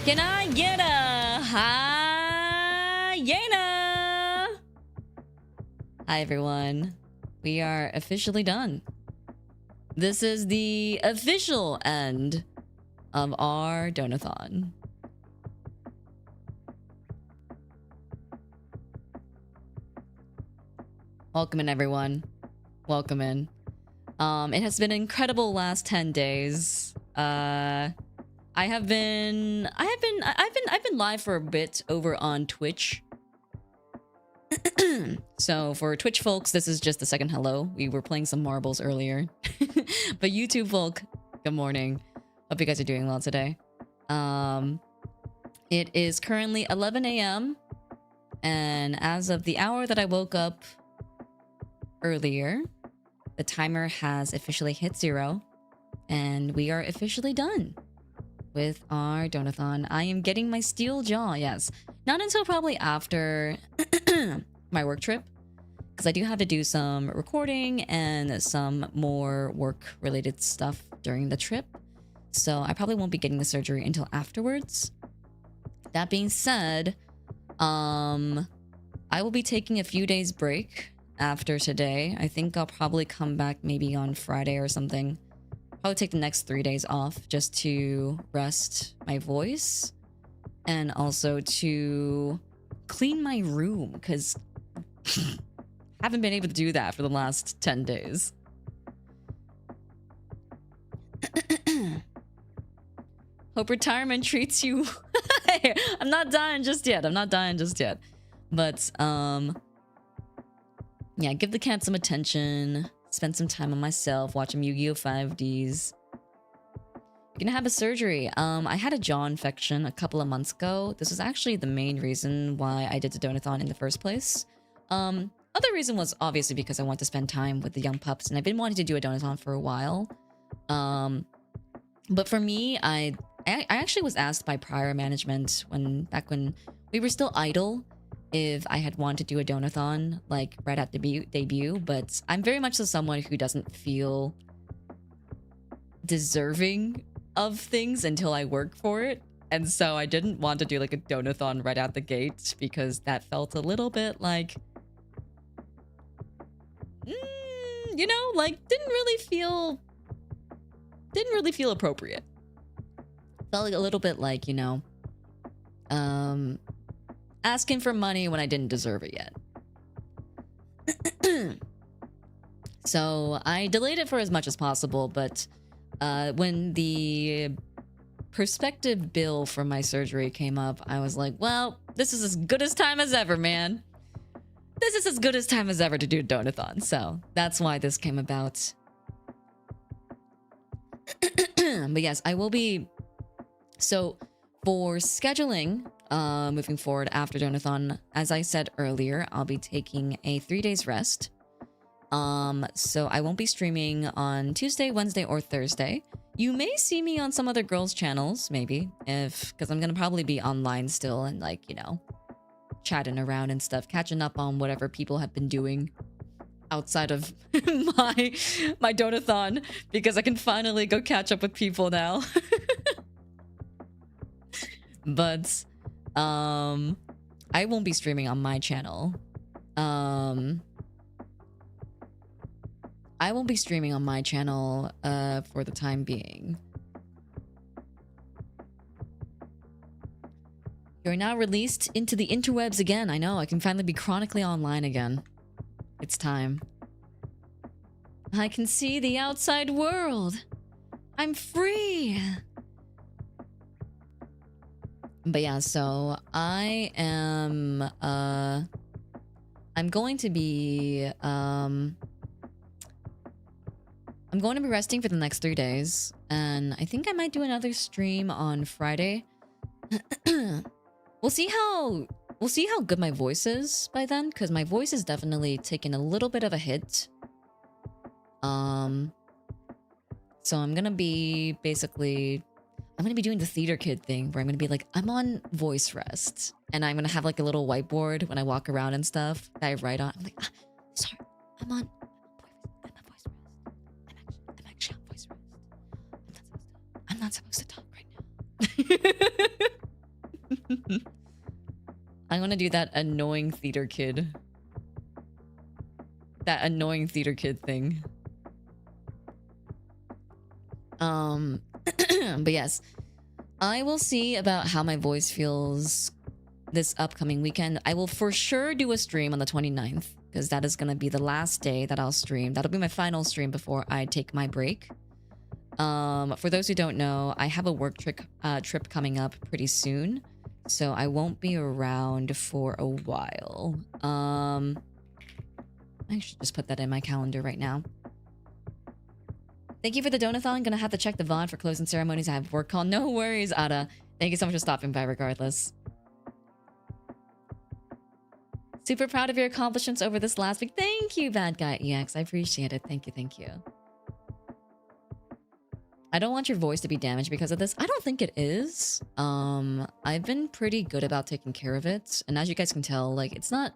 Yena! Hi, Yena! Hi, everyone. We are officially done. This is the official end of our donathon. Welcome in, everyone. Welcome in. It has been an incredible last 10 days. I've been live for a bit over on Twitch. So for Twitch folks, this is just the second hello. We were playing some marbles earlier. But YouTube folk, good morning. Hope you guys are doing well today. It is currently 11 a.m. and as of the hour that I woke up earlier, the timer has officially hit 0 and we are officially done with our donathon. I am getting my steel jaw, yes. Not until probably after my work trip, because I do have to do some recording and some more work-related stuff during the trip. So I probably won't be getting the surgery until afterwards. That being said, I will be taking a few days break after today. I think I'll probably come back maybe on Friday or something. Probably take the next 3 days off just to rest my voice and also to clean my room because haven't been able to do that for the last 10 days. Hope retirement treats you. I'm not dying just yet. I'm not dying just yet. But yeah, give the cat some attention. Spend some time on myself, watch some Yu-Gi-Oh! 5Ds. Gonna have a surgery. I had a jaw infection a couple of months ago. This was actually the main reason why I did the donathon in the first place. Other reason was obviously because I want to spend time with the young pups, and I've been wanting to do a donathon for a while. But for me, I actually was asked by prior management back when we were still idle, if I had wanted to do a donathon like right at the debut, but I'm very much so someone who doesn't feel deserving of things until I work for it. And so I didn't want to do like a donathon right out the gate because that felt a little bit like, you know, like didn't really feel appropriate. Felt like a little bit like, you know, asking for money when I didn't deserve it yet. So I delayed it for as much as possible, but when the prospective bill for my surgery came up, I was like, well, this is as good as time as ever, man. This is as good as time as ever to do a donathon. So that's why this came about. But yes, I will be... So for scheduling, moving forward after donathon, as I said earlier, I'll be taking a 3 days rest. So I won't be streaming on Tuesday, Wednesday, or Thursday. You may see me on some other girls' channels, maybe, because I'm gonna probably be online still and like, you know, chatting around and stuff, catching up on whatever people have been doing outside of my donathon, because I can finally go catch up with people now. But I won't be streaming on my channel. I won't be streaming on my channel for the time being. You're now released into the interwebs again. I know, I can finally be chronically online again. It's time. I can see the outside world. I'm free. But yeah, so I am I'm going to be resting for the next 3 days, and I think I might do another stream on Friday. We'll see how good my voice is by then, because my voice is definitely taking a little bit of a hit. So I'm gonna be doing the theater kid thing where I'm gonna be like, I'm on voice rest, and I'm gonna have like a little whiteboard when I walk around and stuff that I write on. I'm like, sorry, I'm on voice rest. I'm actually on voice rest. I'm not supposed to talk right now. I want to do that annoying theater kid. That annoying theater kid thing. But yes, I will see about how my voice feels this upcoming weekend. I will for sure do a stream on the 29th because that is going to be the last day that I'll stream. That'll be my final stream before I take my break. For those who don't know, I have a work trip coming up pretty soon, so I won't be around for a while. I should just put that in my calendar right now. Thank you for the donathon. Gonna have to check the VOD for closing ceremonies. I have work call. No worries, Ada. Thank you so much for stopping by regardless. Super proud of your accomplishments over this last week. Thank you, Bad Guy EX. I appreciate it. Thank you, thank you. I don't want your voice to be damaged because of this. I don't think it is. I've been pretty good about taking care of it. And as you guys can tell, like, it's not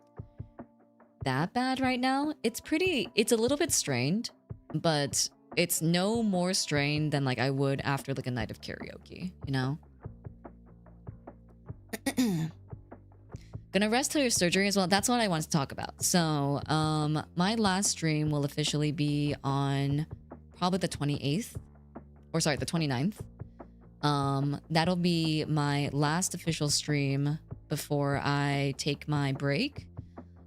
that bad right now. It's a little bit strained, but it's no more strained than like I would after like a night of karaoke, you know? Gonna rest till your surgery as well. That's what I want to talk about. So, my last stream will officially be on probably the 28th. Or sorry, the 29th. That'll be my last official stream before I take my break.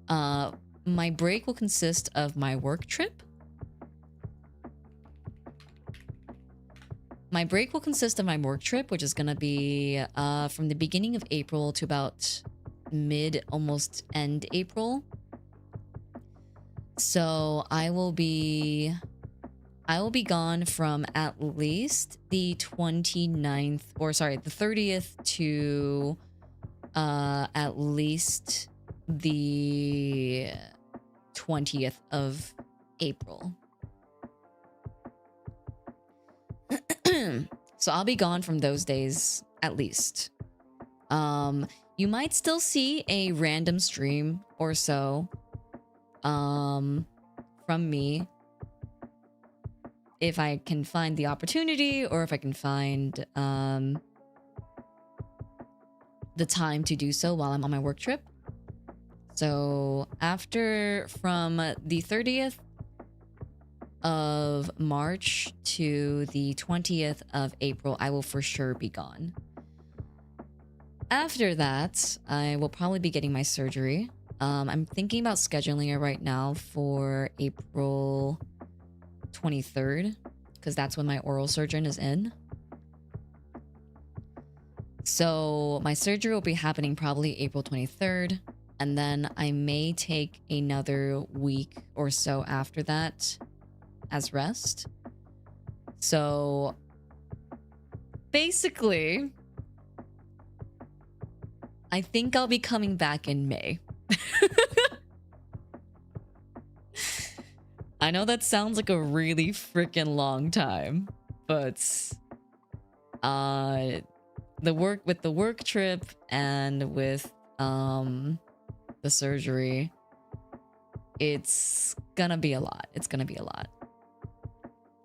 My break will consist of my work trip. My break will consist of my work trip, which is going to be from the beginning of April to about mid, almost end April. So I will be gone from at least the 29th, or sorry, the 30th to at least the 20th of April. So I'll be gone from those days at least. You might still see a random stream or so from me if I can find the opportunity, or if I can find the time to do so while I'm on my work trip. So from the 30th of March to the 20th of April, I will for sure be gone. After that, I will probably be getting my surgery. I'm thinking about scheduling it right now for April 23rd, because that's when my oral surgeon is in. So my surgery will be happening probably April 23rd, and then I may take another week or so after that as rest. So basically, I think I'll be coming back in May. I know that sounds like a really freaking long time, but the work trip and with the surgery, it's gonna be a lot. It's gonna be a lot.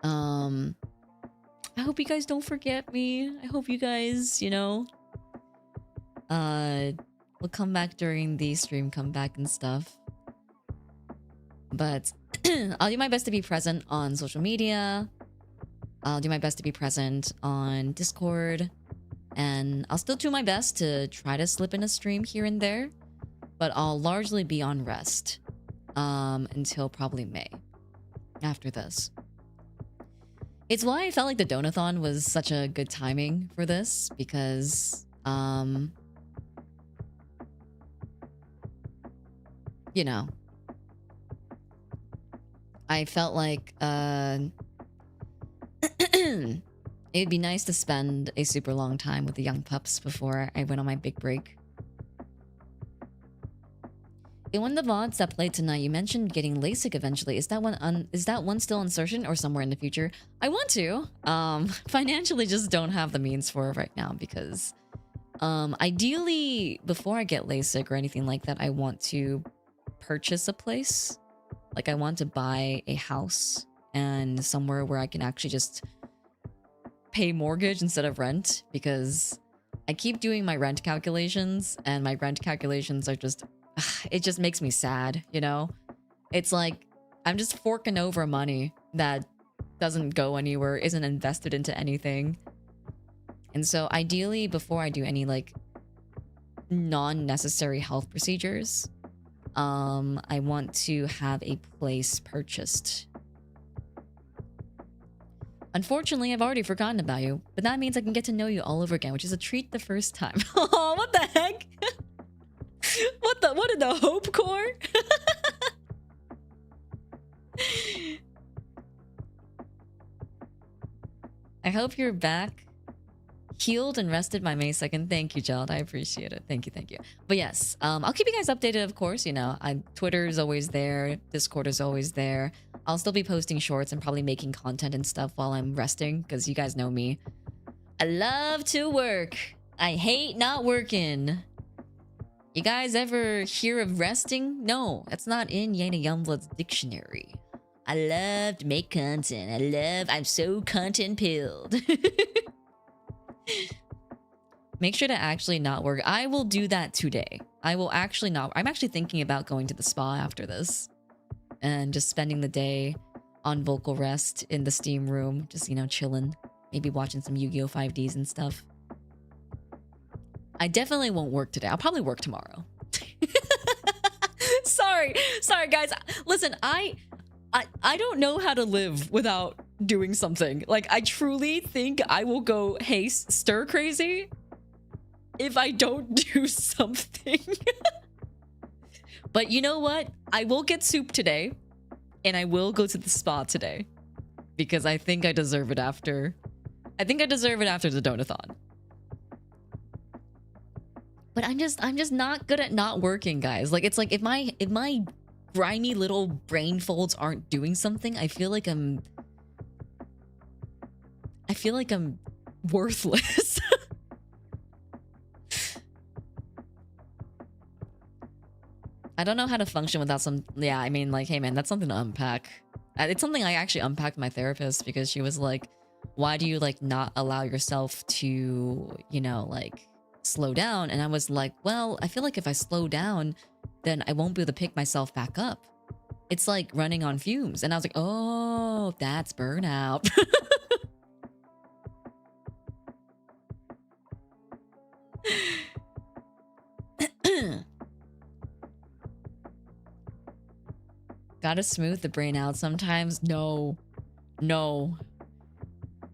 I hope you guys don't forget me. I hope you guys, you know, will come back during the stream comeback and stuff. But I'll do my best to be present on social media. I'll do my best to be present on Discord. And I'll still do my best to try to slip in a stream here and there. But I'll largely be on rest until probably May after this. It's why I felt like the Donathon was such a good timing for this, because you know, I felt like it'd be nice to spend a super long time with the young pups before I went on my big break. In one of the VODs that played tonight, you mentioned getting LASIK eventually. Is that one still uncertain or somewhere in the future? I want to. Financially just don't have the means for it right now, because ideally before I get LASIK or anything like that, I want to purchase a place. Like, I want to buy a house and somewhere where I can actually just pay mortgage instead of rent, because I keep doing my rent calculations, and my rent calculations are just, it just makes me sad, you know? It's like, I'm just forking over money that doesn't go anywhere, isn't invested into anything. And so ideally, before I do any like non-necessary health procedures, I want to have a place purchased. Unfortunately, I've already forgotten about you, but that means I can get to know you all over again, which is a treat the first time. Oh, what the heck? What in the Hope Corps? I hope you're back, healed and rested by May 2nd. Thank you, Jeld. I appreciate it. Thank you, thank you. But yes, I'll keep you guys updated, of course. You know, Twitter is always there. Discord is always there. I'll still be posting shorts and probably making content and stuff while I'm resting, because you guys know me. I love to work. I hate not working. You guys ever hear of resting? No, that's not in Yena Youngblood's dictionary. I love to make content. I'm so content-pilled. Make sure to actually not work. I will do that today. I will actually not. I'm actually thinking about going to the spa after this. And just spending the day on vocal rest in the steam room. Just, you know, chilling. Maybe watching some Yu-Gi-Oh! 5Ds and stuff. I definitely won't work today. I'll probably work tomorrow. Sorry guys. Listen, I don't know how to live without doing something. Like, I truly think I will go, hey, stir crazy if I don't do something. But you know what? I will get soup today, and I will go to the spa today, because I think I deserve it after. I think I deserve it after the donathon. But I'm just not good at not working, guys. Like, it's like if my grimy little brain folds aren't doing something, I feel like I'm worthless. I don't know how to function without some. Yeah, I mean, like, hey man, that's something to unpack. It's something I actually unpacked with my therapist, because she was like, why do you like not allow yourself to, you know, like slow down? And I was like, well, I feel like if I slow down, then I won't be able to pick myself back up. It's like running on fumes. And I was like, oh, that's burnout. Gotta smooth the brain out sometimes. No.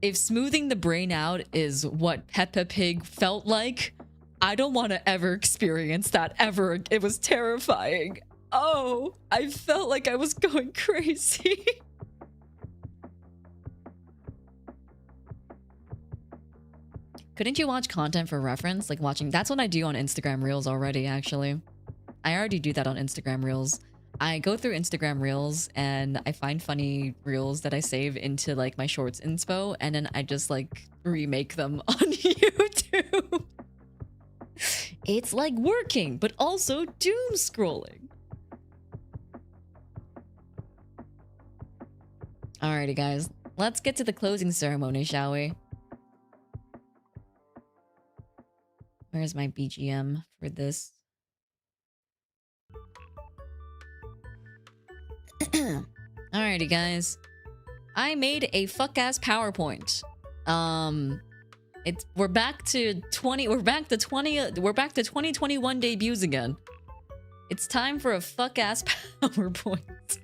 If smoothing the brain out is what Peppa Pig felt like, I don't want to ever experience that ever. It was terrifying. Oh, I felt like I was going crazy. Couldn't you watch content for reference? Like watching, that's what I do on Instagram Reels already, actually. I already do that on Instagram Reels. I go through Instagram Reels and I find funny Reels that I save into like my shorts inspo, and then I just like remake them on YouTube. It's like working, but also doom scrolling. Alrighty guys, let's get to the closing ceremony, shall we? Where's my BGM for this? Alrighty guys, I made a fuck-ass PowerPoint. We're back to 2021 debuts again. It's time for a fuck-ass PowerPoint.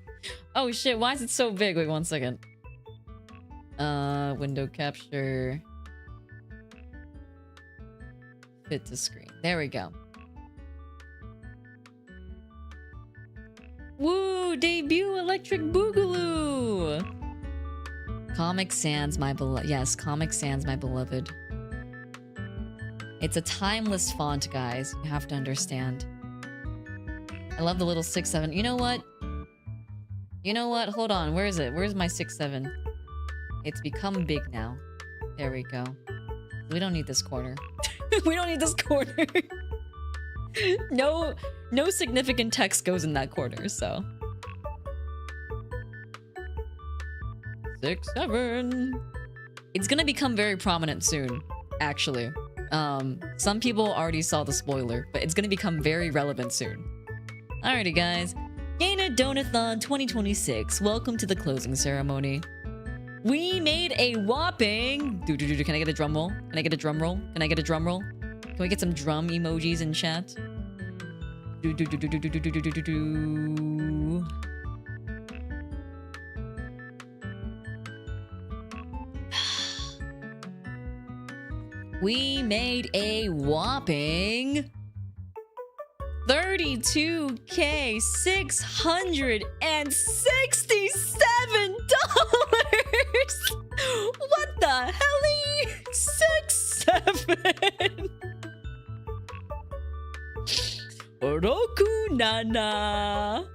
Oh shit, why is it so big? Wait 1 second. Window capture. Fit to screen. There we go. Woo! Debut Electric Boogaloo! Comic Sans, my beloved. Yes, Comic Sans, my beloved. It's a timeless font, guys. You have to understand. I love the little 6-7. You know what? You know what? Hold on. Where is it? Where's my 6-7? It's become big now. There we go. We don't need this corner. We don't need this corner. No significant text goes in that corner, so. 6-7. It's gonna become very prominent soon, actually. Some people already saw the spoiler, but it's gonna become very relevant soon. Alrighty, guys. Yena Donathon 2026. Welcome to the closing ceremony. We made a whopping... Can I get a drum roll? Can I get a drum roll? Can I get a drum roll? Can we get some drum emojis in chat? We made a whopping $32,667. What the helly? 6-7. Oroku nana.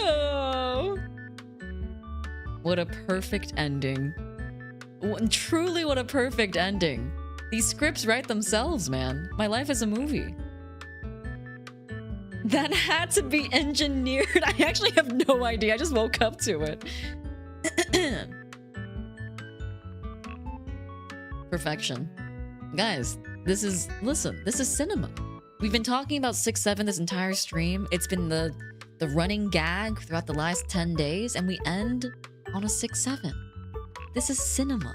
Oh. What a perfect ending. Truly, what a perfect ending. These scripts write themselves, man. My life is a movie. That had to be engineered. I actually have no idea. I just woke up to it. Perfection. Guys, this is cinema. We've been talking about 6-7 this entire stream. It's been the running gag throughout the last 10 days, and we end on a 6-7. This is cinema.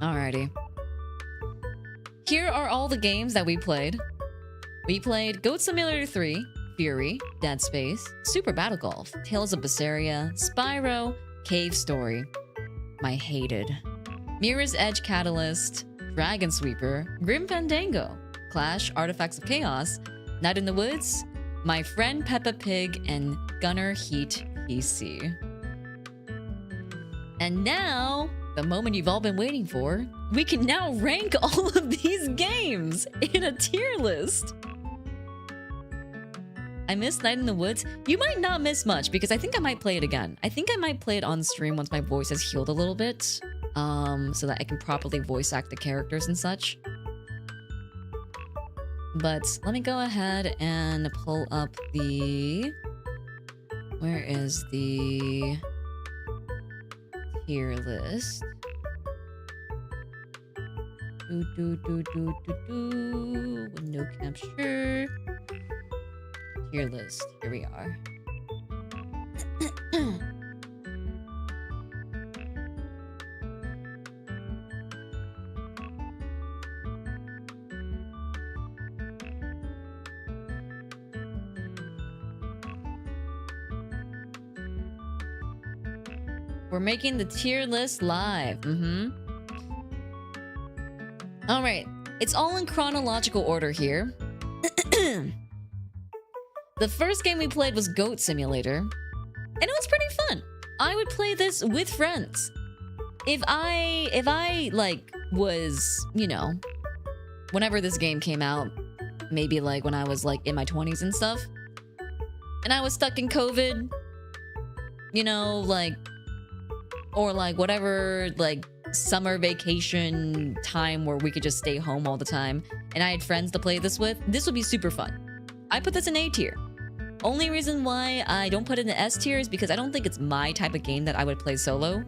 Alrighty. Here are all the games that we played. We played Goat Simulator 3, Fury, Dead Space, Super Battle Golf, Tales of Berseria, Spyro, Cave Story, My Hated, Mirror's Edge Catalyst, Dragon Sweeper, Grim Fandango, Clash, Artifacts of Chaos, Night in the Woods, My Friend Peppa Pig, and Gunner Heat PC. And now, the moment you've all been waiting for, we can now rank all of these games in a tier list. I missed Night in the Woods. You might not miss much because I think I might play it again. I think I might play it on stream once my voice has healed a little bit, so that I can properly voice act the characters and such. But let me go ahead and pull up the... Where is the tier list? Window capture. Tier list. Here we are. We're making the tier list live. All right. It's all in chronological order here. The first game we played was Goat Simulator, and it was pretty fun. I would play this with friends. If I like was, you know, whenever this game came out, maybe like when I was like in my 20s and stuff, and I was stuck in COVID, you know, like, or like whatever, like summer vacation time where we could just stay home all the time, and I had friends to play this with, this would be super fun. I put this in A tier. Only reason why I don't put it in S tier is because I don't think it's my type of game that I would play solo.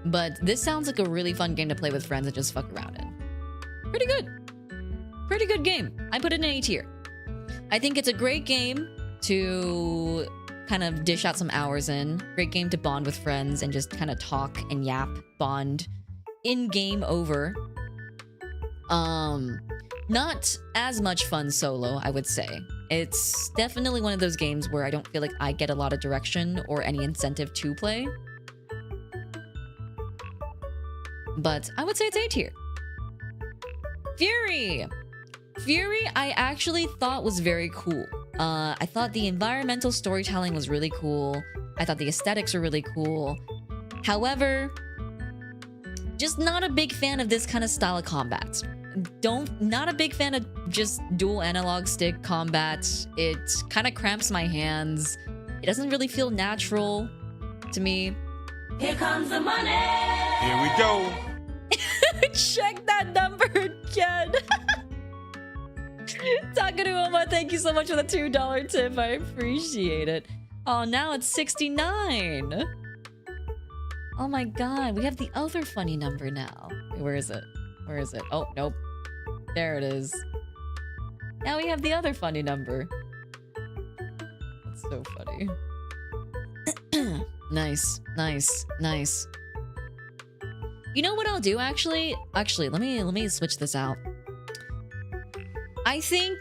But this sounds like a really fun game to play with friends and just fuck around in. Pretty good. Pretty good game. I put it in A tier. I think it's a great game to kind of dish out some hours in. Great game to bond with friends and just kind of talk and yap, bond in game over. Not as much fun solo, I would say. It's definitely one of those games where I don't feel like I get a lot of direction or any incentive to play. But I would say it's A tier. Fury! Fury, I actually thought was very cool. I thought the environmental storytelling was really cool. I thought the aesthetics were really cool. However, just not a big fan of this kind of style of combat. Not a big fan of just dual analog stick combat. It kind of cramps my hands. It doesn't really feel natural to me. Here comes the money! Here we go! Check that number! again. Takaruoma, thank you so much for the $2 tip. I appreciate it. Oh, now it's 69. Oh my god, we have the other funny number now. Wait, where is it? Where is it? Oh, nope. There it is. Now we have the other funny number. That's so funny. Nice, nice, nice. You know what I'll do actually? Actually, let me switch this out. I think,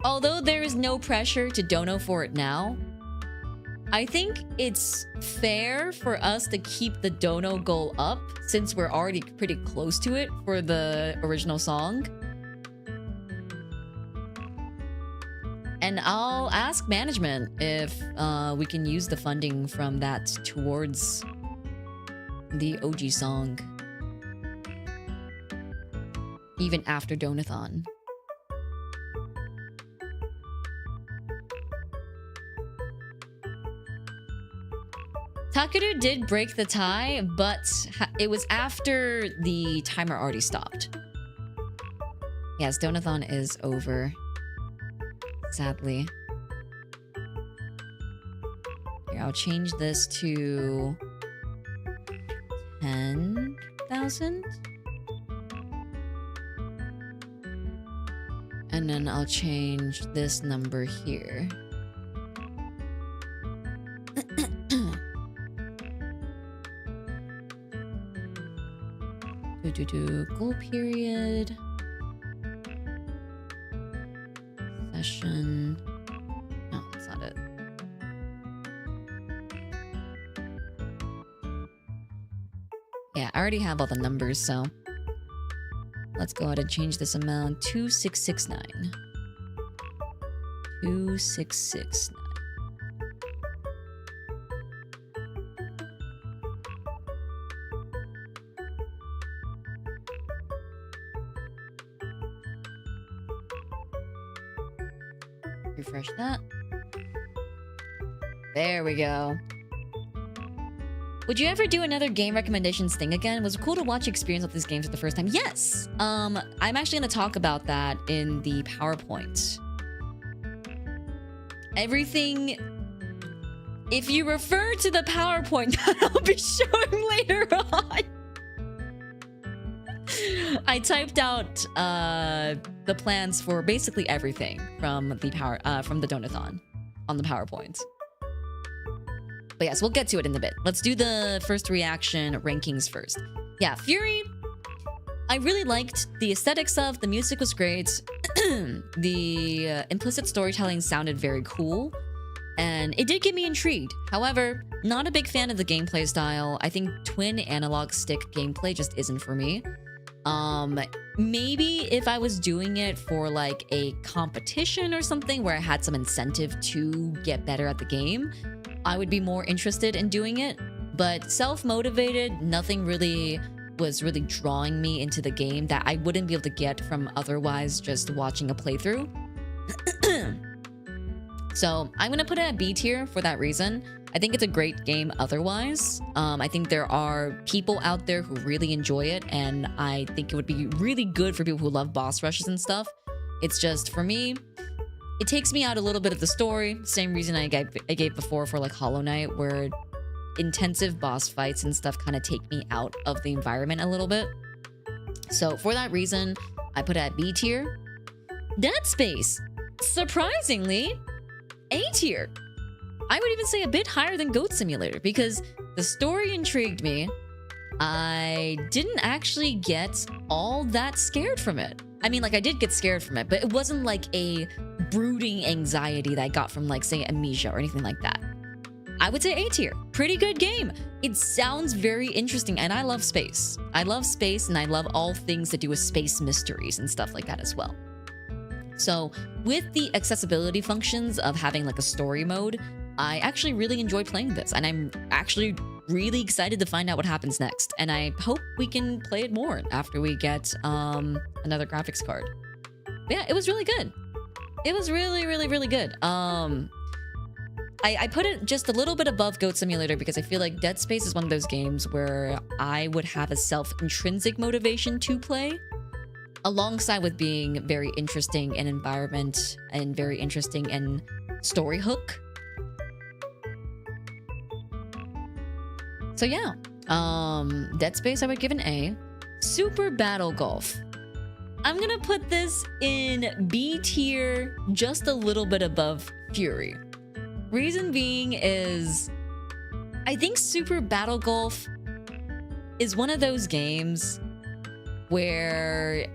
although there is no pressure to dono for it now, I think it's fair for us to keep the dono goal up since we're already pretty close to it for the original song. And I'll ask management if we can use the funding from that towards the OG song. Even after Donathon. Takeru did break the tie, but it was after the timer already stopped. Yes, Donathon is over. Sadly. Here, I'll change this to 10,000. And then I'll change this number here. Goal period. Session. No, that's not it. Yeah, I already have all the numbers, so let's go ahead and change this amount to 2669. 2669. Refresh that. There we go. Would you ever do another game recommendations thing again? Was it cool to watch experience of these games for the first time? Yes! I'm actually going to talk about that in the PowerPoint. Everything... If you refer to the PowerPoint that I'll be showing later on... I typed out the plans for basically everything from the Donathon on the PowerPoint. But yes, we'll get to it in a bit. Let's do the first reaction rankings first. Yeah, Fury, I really liked the aesthetics of. The music was great. The implicit storytelling sounded very cool. And it did get me intrigued. However, not a big fan of the gameplay style. I think twin analog stick gameplay just isn't for me. Maybe if I was doing it for like a competition or something where I had some incentive to get better at the game, I would be more interested in doing it. But self-motivated, nothing really was really drawing me into the game that I wouldn't be able to get from otherwise just watching a playthrough. So I'm gonna put it at B tier for that reason. I think it's a great game otherwise. I think there are people out there who really enjoy it, and I think it would be really good for people who love boss rushes and stuff. It's just, for me, it takes me out a little bit of the story. Same reason I gave before for like Hollow Knight, where intensive boss fights and stuff kind of take me out of the environment a little bit. So for that reason, I put it at B tier. Dead Space, surprisingly, A tier. I would even say a bit higher than Goat Simulator because the story intrigued me. I didn't actually get all that scared from it. I mean, like, I did get scared from it, but it wasn't like a brooding anxiety that I got from, like, say, Amnesia or anything like that. I would say A tier. Pretty good game. It sounds very interesting, and I love space. I love space, and I love all things to do with space mysteries and stuff like that as well. So, with the accessibility functions of having, like, a story mode, I actually really enjoy playing this, and I'm actually really excited to find out what happens next. And I hope we can play it more after we get another graphics card. But yeah, it was really good. It was really, really, really good. I put it just a little bit above Goat Simulator because I feel like Dead Space is one of those games where I would have a self-intrinsic motivation to play, alongside with being very interesting in environment and very interesting in story hook. So yeah, Dead Space I would give an A. Super Battle Golf, I'm gonna put this in B tier, just a little bit above Fury. Reason being is, I think Super Battle Golf is one of those games where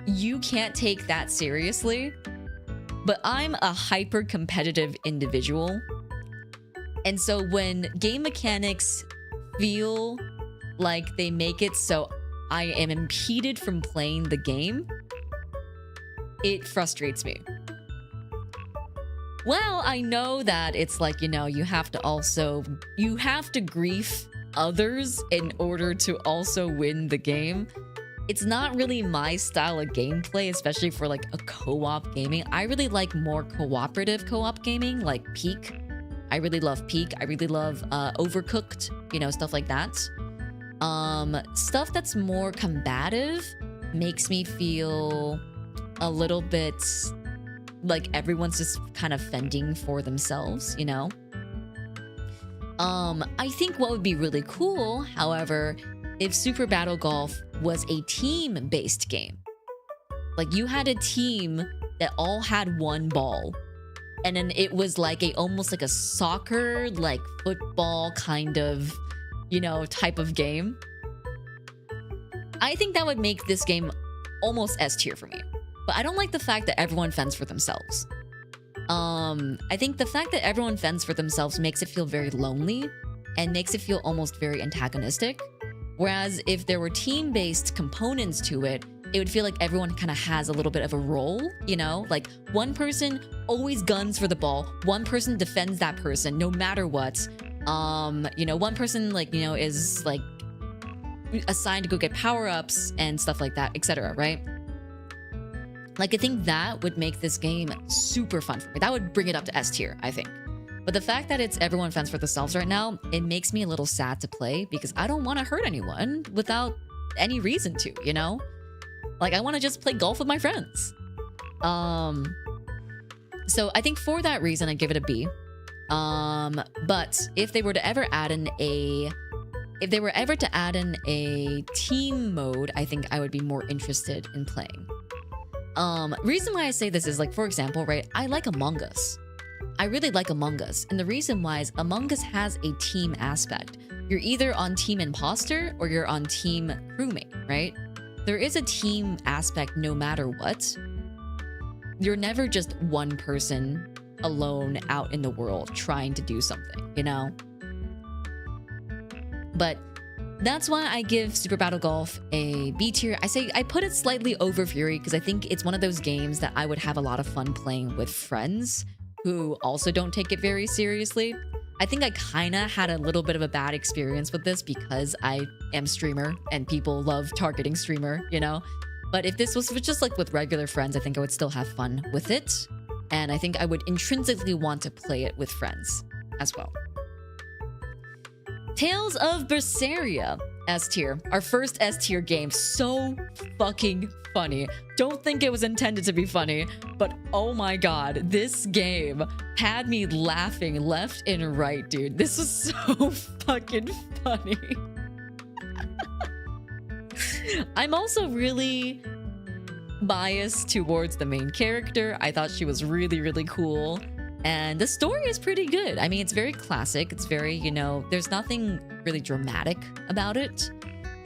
you can't take that seriously, but I'm a hyper competitive individual. And so when game mechanics feel like they make it so I am impeded from playing the game, it frustrates me. Well, I know that it's like, you know, you have to grief others in order to also win the game. It's not really my style of gameplay, especially for like a co-op gaming. I really like more cooperative co-op gaming, like Peak. I really love Peak. I really love Overcooked, you know, stuff like that. Stuff that's more combative makes me feel a little bit like everyone's just kind of fending for themselves, you know? I think what would be really cool, however, if Super Battle Golf was a team-based game. Like you had a team that all had one ball, and then it was like almost like a soccer, like football kind of, you know, type of game. I think that would make this game almost S tier for me. But I don't like the fact that everyone fends for themselves. I think the fact that everyone fends for themselves makes it feel very lonely and makes it feel almost very antagonistic. Whereas if there were team-based components to it, it would feel like everyone kind of has a little bit of a role, you know? Like one person always guns for the ball, one person defends that person no matter what. You know, one person like, you know, is like assigned to go get power-ups and stuff like that, etc., right? Like I think that would make this game super fun for me. That would bring it up to S tier, I think. But the fact that it's everyone fends for themselves right now, it makes me a little sad to play because I don't want to hurt anyone without any reason to, you know? Like I want to just play golf with my friends. So I think for that reason, I give it a B. But if they were to ever add in a team mode, I think I would be more interested in playing. Reason why I say this is like, for example, right? I like Among Us. I really like Among Us. And the reason why is Among Us has a team aspect. You're either on team imposter or you're on team crewmate, right? There is a team aspect no matter what. You're never just one person alone out in the world trying to do something, you know? But that's why I give Super Battle Golf a B tier. I put it slightly over Fury because I think it's one of those games that I would have a lot of fun playing with friends who also don't take it very seriously. I think I kind of had a little bit of a bad experience with this because I am streamer and people love targeting streamer, you know? But if this was just like with regular friends, I think I would still have fun with it. And I think I would intrinsically want to play it with friends as well. Tales of Berseria, S tier. Our first S tier game. So fucking funny. Don't think it was intended to be funny, but oh my god, this game had me laughing left and right, dude. This was so fucking funny. I'm also really biased towards the main character. I thought she was really, really cool. And the story is pretty good. I mean, it's very classic. It's very, you know, there's nothing really dramatic about it.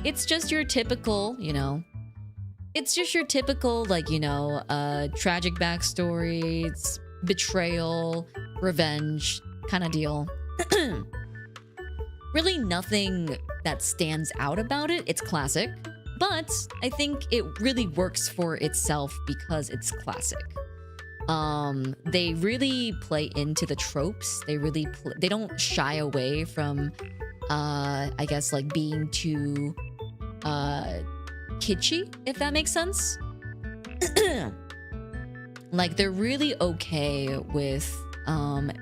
It's just your typical, you know, it's just your typical, like, you know, tragic backstory, it's betrayal, revenge kind of deal. Really nothing that stands out about it. It's classic, but I think it really works for itself because it's classic. They really play into the tropes. They don't shy away from, I guess, like being too, kitschy, if that makes sense. Like they're really okay with,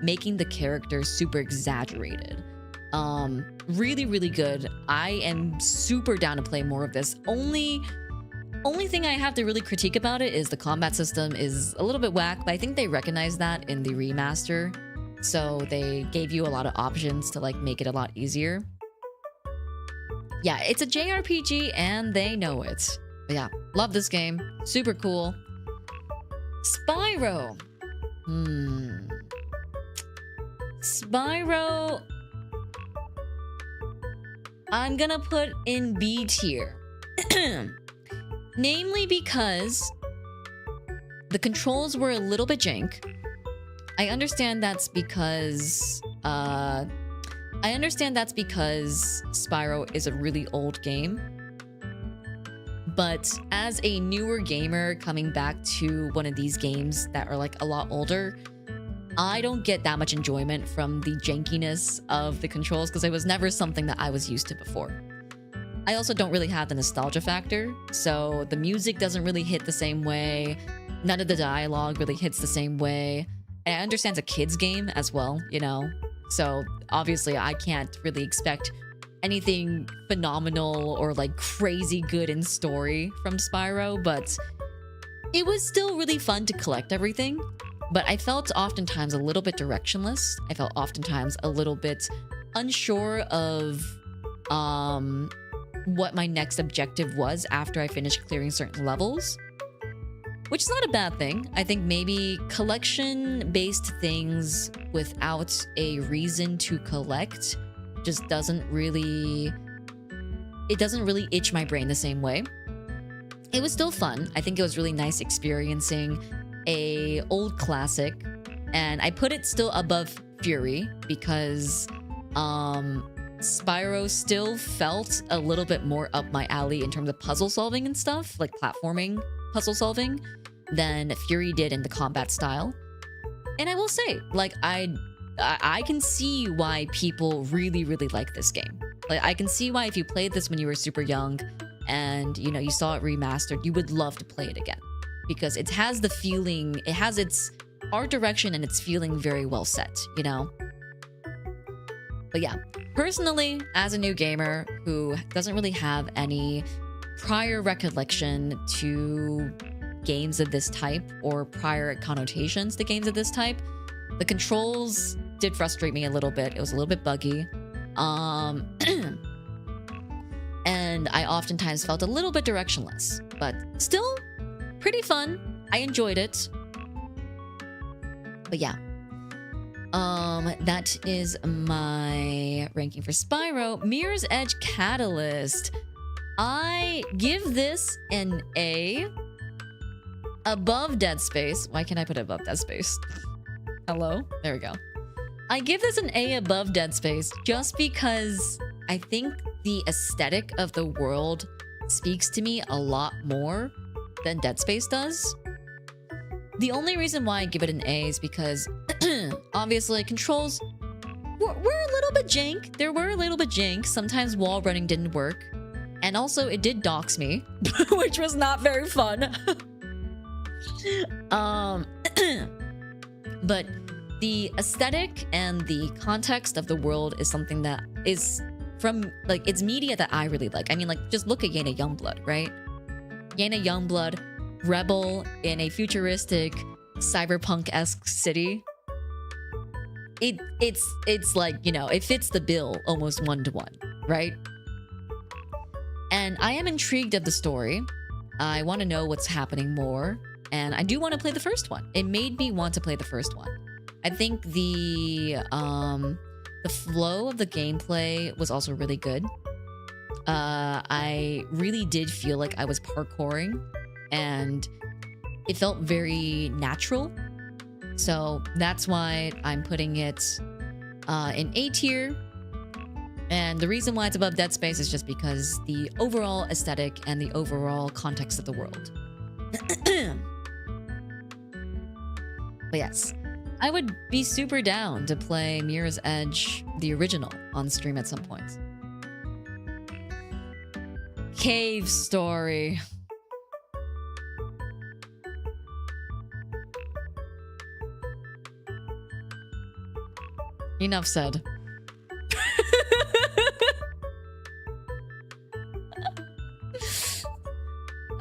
making the characters super exaggerated. Really, really good. I am super down to play more of this. Only thing I have to really critique about it is the combat system is a little bit whack, but I think they recognize that in the remaster. So they gave you a lot of options to like make it a lot easier. Yeah, it's a JRPG and they know it. But yeah, love this game. Super cool. Spyro. Spyro, I'm gonna put in B tier. Namely because the controls were a little bit jank. I understand that's because Spyro is a really old game. But as a newer gamer coming back to one of these games that are like a lot older, I don't get that much enjoyment from the jankiness of the controls because it was never something that I was used to before. I also don't really have the nostalgia factor, so the music doesn't really hit the same way. None of the dialogue really hits the same way. And I understand it's a kid's game as well, you know? So obviously I can't really expect anything phenomenal or like crazy good in story from Spyro, but it was still really fun to collect everything. But I felt oftentimes a little bit directionless. I felt oftentimes a little bit unsure of what my next objective was after I finished clearing certain levels, which is not a bad thing. I think maybe collection-based things without a reason to collect just doesn't really itch my brain the same way. It was still fun. I think it was really nice experiencing a old classic, and I put it still above Fury because Spyro still felt a little bit more up my alley in terms of puzzle solving and stuff, like platforming puzzle solving, than Fury did in the combat style. And I will say, like, I can see why people really, really like this game. Like, I can see why if you played this when you were super young and, you know, you saw it remastered, you would love to play it again. Because it has the feeling, it has its art direction and it's feeling very well set, you know? But yeah, personally, as a new gamer who doesn't really have any prior recollection to games of this type or prior connotations to games of this type, the controls did frustrate me a little bit. It was a little bit buggy. And I oftentimes felt a little bit directionless, but still pretty fun. I enjoyed it. But yeah. That is my ranking for Spyro. Mirror's Edge Catalyst. I give this an A above Dead Space. Why can't I put it above Dead Space? Hello? There we go. I give this an A above Dead Space just because I think the aesthetic of the world speaks to me a lot more than Dead Space does. The only reason why I give it an A is because obviously controls were a little bit jank. There were a little bit jank. Sometimes wall running didn't work. And also it did dox me, which was not very fun. But the aesthetic and the context of the world is something that is from, like, it's media that I really like. I mean, like, just look at Yena Youngblood, right? Yena Youngblood, rebel in a futuristic cyberpunk-esque city. It's like, you know, it fits the bill almost one-to-one, right? And I am intrigued of the story. I want to know what's happening more, and I do want to play the first one. It made me want to play the first one. I think the flow of the gameplay was also really good. I really did feel like I was parkouring, and it felt very natural. So that's why I'm putting it in A tier. And the reason why it's above Dead Space is just because the overall aesthetic and the overall context of the world. But yes, I would be super down to play Mirror's Edge, the original, on stream at some point. Cave Story. Enough said.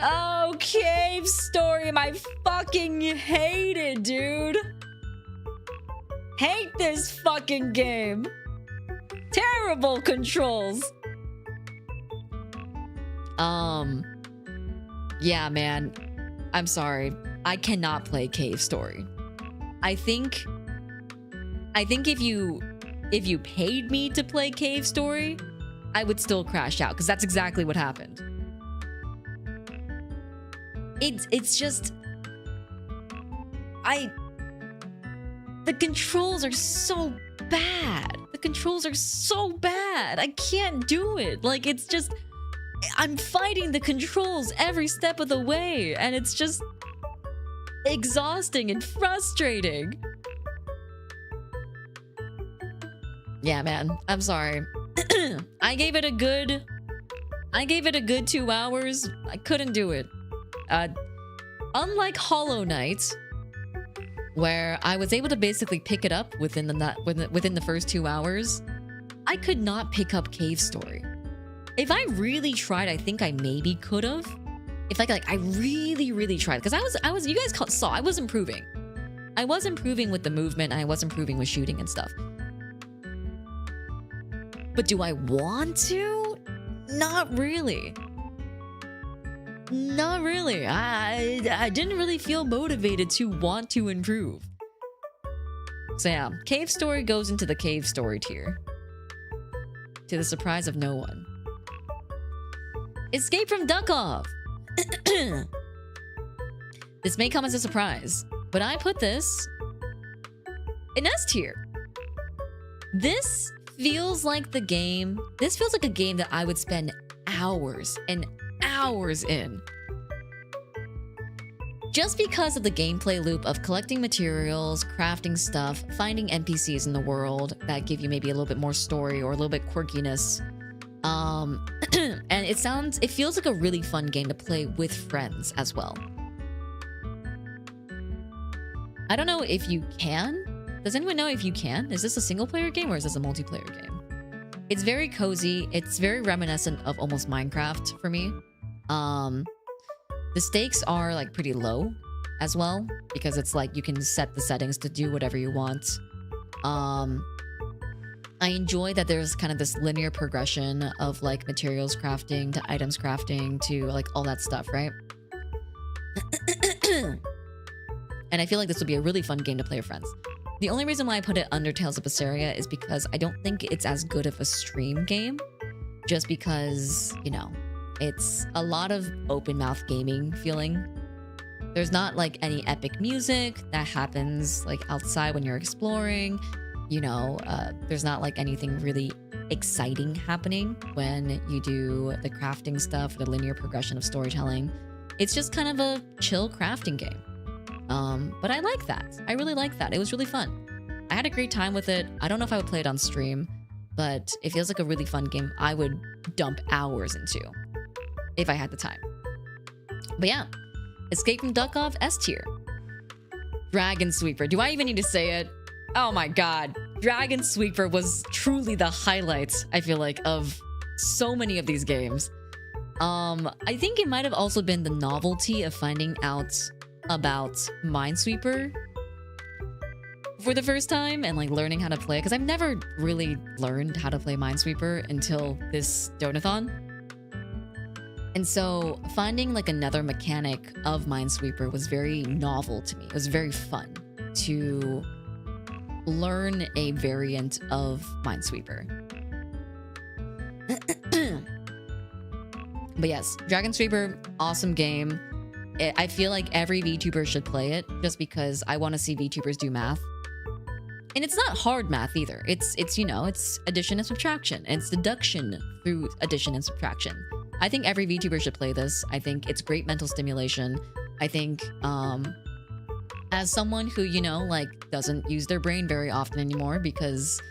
Oh, Cave Story. I fucking hate it, dude. Hate this fucking game. Terrible controls. Yeah, man. I'm sorry. I cannot play Cave Story. I think if you paid me to play Cave Story, I would still crash out, because that's exactly what happened. It's just the controls are so bad. The controls are so bad. I can't do it. Like, it's just, I'm fighting the controls every step of the way, and it's just exhausting and frustrating. Yeah, man. I'm sorry. I gave it a good 2 hours. I couldn't do it. Unlike Hollow Knight, where I was able to basically pick it up within the first 2 hours, I could not pick up Cave Story. If I really tried, I think I maybe could have. If I really tried, because I was you guys saw I was improving. I was improving with the movement, and I was improving with shooting and stuff. But do I want to? Not really. Not really. I didn't really feel motivated to want to improve. So yeah, Cave Story goes into the Cave Story tier, to the surprise of no one. Escape from Duck-Off. This may come as a surprise, but I put this in S tier. This feels like a game that I would spend hours and hours in. Just because of the gameplay loop of collecting materials, crafting stuff, finding NPCs in the world that give you maybe a little bit more story or a little bit quirkiness. And it feels like a really fun game to play with friends as well. I don't know if you can. Does anyone know if you can? Is this a single player game or is this a multiplayer game? It's very cozy. It's very reminiscent of almost Minecraft for me. The stakes are like pretty low as well, because it's like you can set the settings to do whatever you want. I enjoy that there's kind of this linear progression of like materials crafting to items crafting to like all that stuff, right? And I feel like this would be a really fun game to play with friends. The only reason why I put it under Tales of Berseria is because I don't think it's as good of a stream game. Just because, you know, it's a lot of open mouth gaming feeling. There's not like any epic music that happens like outside when you're exploring. You know, there's not like anything really exciting happening when you do the crafting stuff, the linear progression of storytelling. It's just kind of a chill crafting game. But I like that. I really like that. It was really fun. I had a great time with it. I don't know if I would play it on stream, but it feels like a really fun game I would dump hours into if I had the time. But yeah, Escape from Duck-Off, S tier. Dragon Sweeper. Do I even need to say it? Oh my god. Dragon Sweeper was truly the highlight, I feel like, of so many of these games. I think it might have also been the novelty of finding out about Minesweeper for the first time and like learning how to play, because I've never really learned how to play Minesweeper until this Donathon. And so finding like another mechanic of Minesweeper was very novel to me. It was very fun to learn a variant of Minesweeper. But yes, Dragon Sweeper, awesome game. I feel like every VTuber should play it just because I want to see VTubers do math. And it's not hard math either. It's you know, it's addition and subtraction. And it's deduction through addition and subtraction. I think every VTuber should play this. I think it's great mental stimulation. I think as someone who, you know, like doesn't use their brain very often anymore because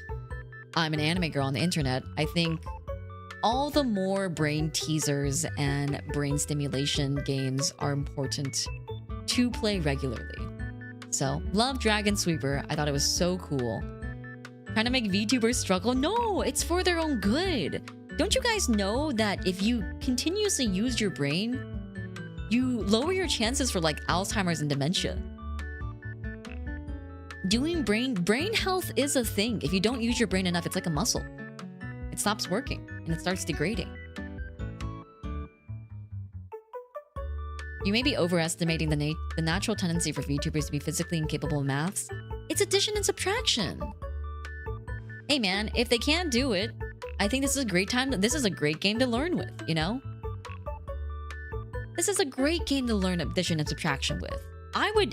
I'm an anime girl on the internet, I think all the more brain teasers and brain stimulation games are important to play regularly. So, love Dragon Sweeper. I thought it was so cool. Trying to make VTubers struggle? No, it's for their own good. Don't you guys know that if you continuously use your brain, you lower your chances for like Alzheimer's and dementia? Doing brain health is a thing. If you don't use your brain enough, it's like a muscle. It stops working and it starts degrading. You may be overestimating the natural tendency for VTubers to be physically incapable of maths. It's addition and subtraction. Hey man, if they can't do it, I think this is a great time. This is a great game to learn with, you know? This is a great game to learn addition and subtraction with.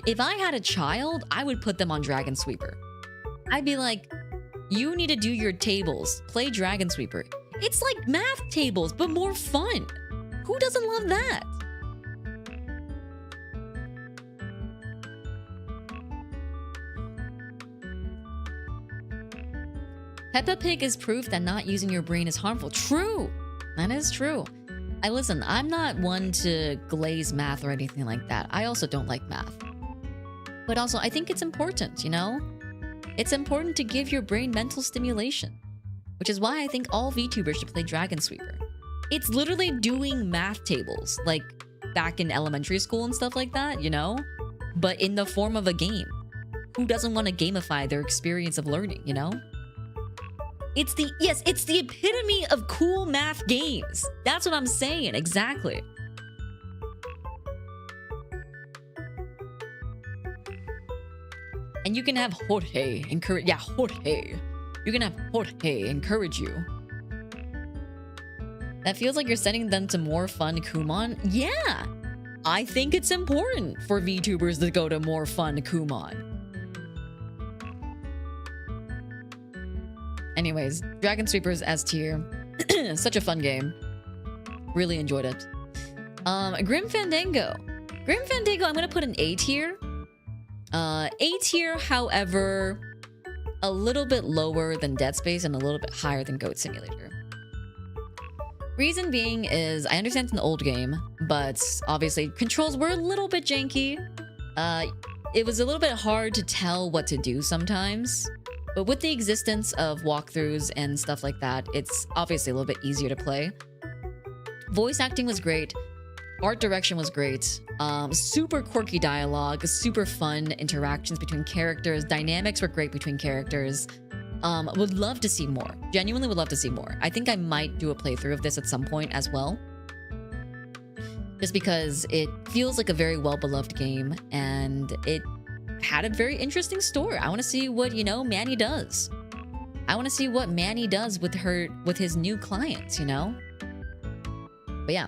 If I had a child, I would put them on Dragon Sweeper. I'd be like, you need to do your tables. Play Dragon Sweeper. It's like math tables, but more fun. Who doesn't love that? Peppa Pig is proof that not using your brain is harmful. True. That is true. Listen, I'm not one to glaze math or anything like that. I also don't like math. But also, I think it's important, you know? It's important to give your brain mental stimulation. Which is why I think all VTubers should play Dragon Sweeper. It's literally doing math tables, like back in elementary school and stuff like that, you know? But in the form of a game. Who doesn't want to gamify their experience of learning, you know? It's the epitome of cool math games. That's what I'm saying, exactly. And you can have Jorge encourage, Jorge. You can have Jorge encourage you. That feels like you're sending them to more fun Kumon. Yeah, I think it's important for VTubers to go to more fun Kumon. Anyways, Dragon Sweeper's S tier. Such a fun game. Really enjoyed it. Grim Fandango. Grim Fandango, I'm gonna put an A tier. A tier, however, a little bit lower than Dead Space and a little bit higher than Goat Simulator. Reason being is, I understand it's an old game, but obviously controls were a little bit janky. It was a little bit hard to tell what to do sometimes. But with the existence of walkthroughs and stuff like that, it's obviously a little bit easier to play. Voice acting was great. Art direction was great. Super quirky dialogue, super fun interactions between characters. Dynamics were great between characters. Would love to see more. Genuinely would love to see more. I think I might do a playthrough of this at some point as well. Just because it feels like a very well-beloved game and it had a very interesting story. I want to see what, you know, Manny does. I want to see what Manny does with his new clients, you know? But yeah.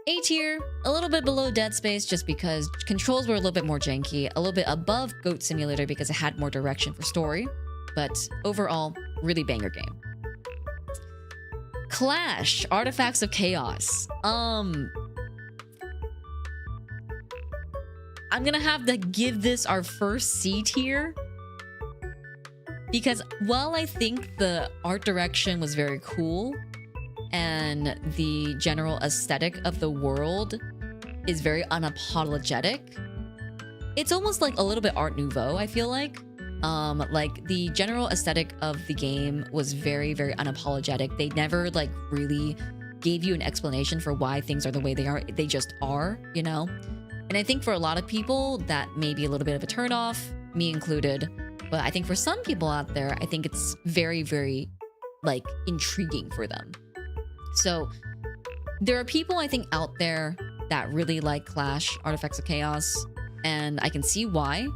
A tier, a little bit below Dead Space just because controls were a little bit more janky, a little bit above Goat Simulator because it had more direction for story. But overall, really banger game. Clash, Artifacts of Chaos. I'm gonna have to give this our first C tier. Because while I think the art direction was very cool and the general aesthetic of the world is very unapologetic, it's almost like a little bit Art Nouveau, I feel like. Like the general aesthetic of the game was very, very unapologetic. They never like really gave you an explanation for why things are the way they are. They just are, you know? And I think for a lot of people, that may be a little bit of a turnoff, me included. But I think for some people out there, I think it's very, very, like, intriguing for them. So there are people, I think, out there that really like Clash, Artifacts of Chaos. And I can see why.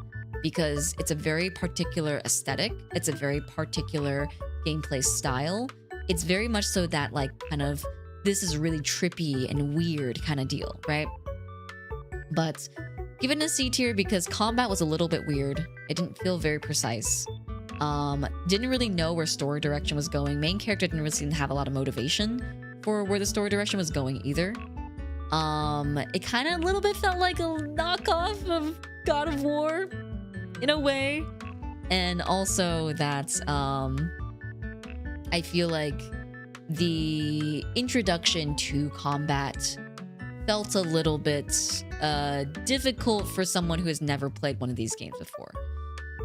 Because it's a very particular aesthetic. It's a very particular gameplay style. It's very much so that, like, kind of, this is really trippy and weird kind of deal, right? But given a C tier because combat was a little bit weird. It didn't feel very precise. Didn't really know where story direction was going. Main character didn't really seem to have a lot of motivation for where the story direction was going either. It kind of a little bit felt like a knockoff of God of War in a way. And also that I feel like the introduction to combat felt a little bit difficult for someone who has never played one of these games before.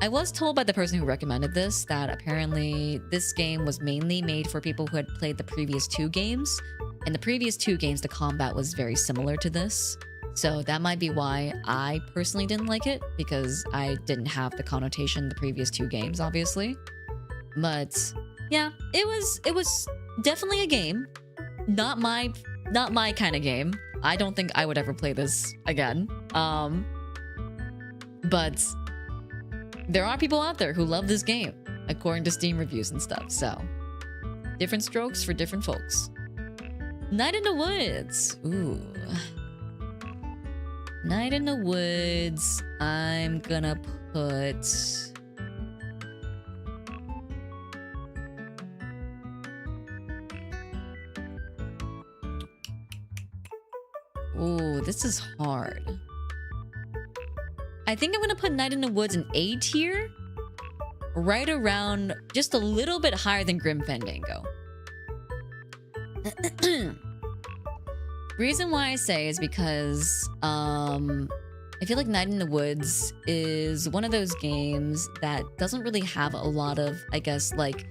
I was told by the person who recommended this that apparently this game was mainly made for people who had played the previous 2 games. And the previous 2 games, the combat was very similar to this. So that might be why I personally didn't like it, because I didn't have the connotation the previous 2 games, obviously. But yeah, it was definitely a game. Not my kind of game. I don't think I would ever play this again. But there are people out there who love this game, according to Steam reviews and stuff. So different strokes for different folks. Night in the Woods. Ooh. Night in the Woods. I'm gonna put... Ooh, this is hard. I think I'm gonna put Night in the Woods in A tier. Right around, just a little bit higher than Grim Fandango. Reason why I say is because I feel like Night in the Woods is one of those games that doesn't really have a lot of, I guess, like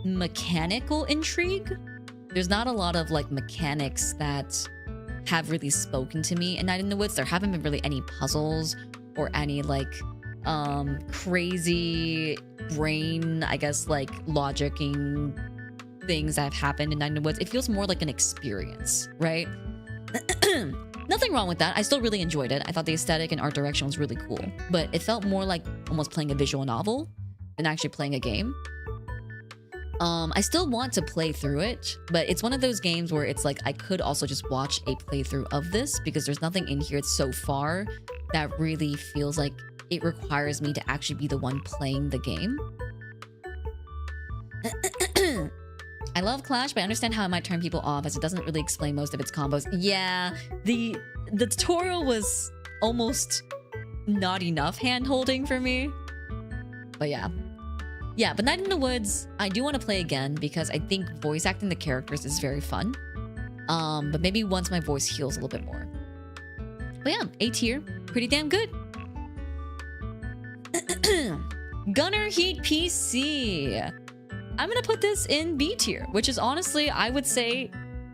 mechanical intrigue. There's not a lot of like mechanics that have really spoken to me in Night in the Woods. There haven't been really any puzzles or any like crazy brain, I guess, like logicking things that have happened in Night in the Woods. It feels more like an experience, right? Nothing wrong with that. I still really enjoyed it. I thought the aesthetic and art direction was really cool, but it felt more like almost playing a visual novel than actually playing a game. I still want to play through it, but it's one of those games where it's like I could also just watch a playthrough of this, because there's nothing in here so far that really feels like it requires me to actually be the one playing the game. I love Clash, but I understand how it might turn people off as it doesn't really explain most of its combos. Yeah, the tutorial was almost not enough hand-holding for me. But yeah. Yeah, but Night in the Woods, I do want to play again because I think voice acting the characters is very fun. But maybe once my voice heals a little bit more. But yeah, A tier, pretty damn good. Gunner Heat PC. I'm gonna put this in B tier, which is honestly, I would say,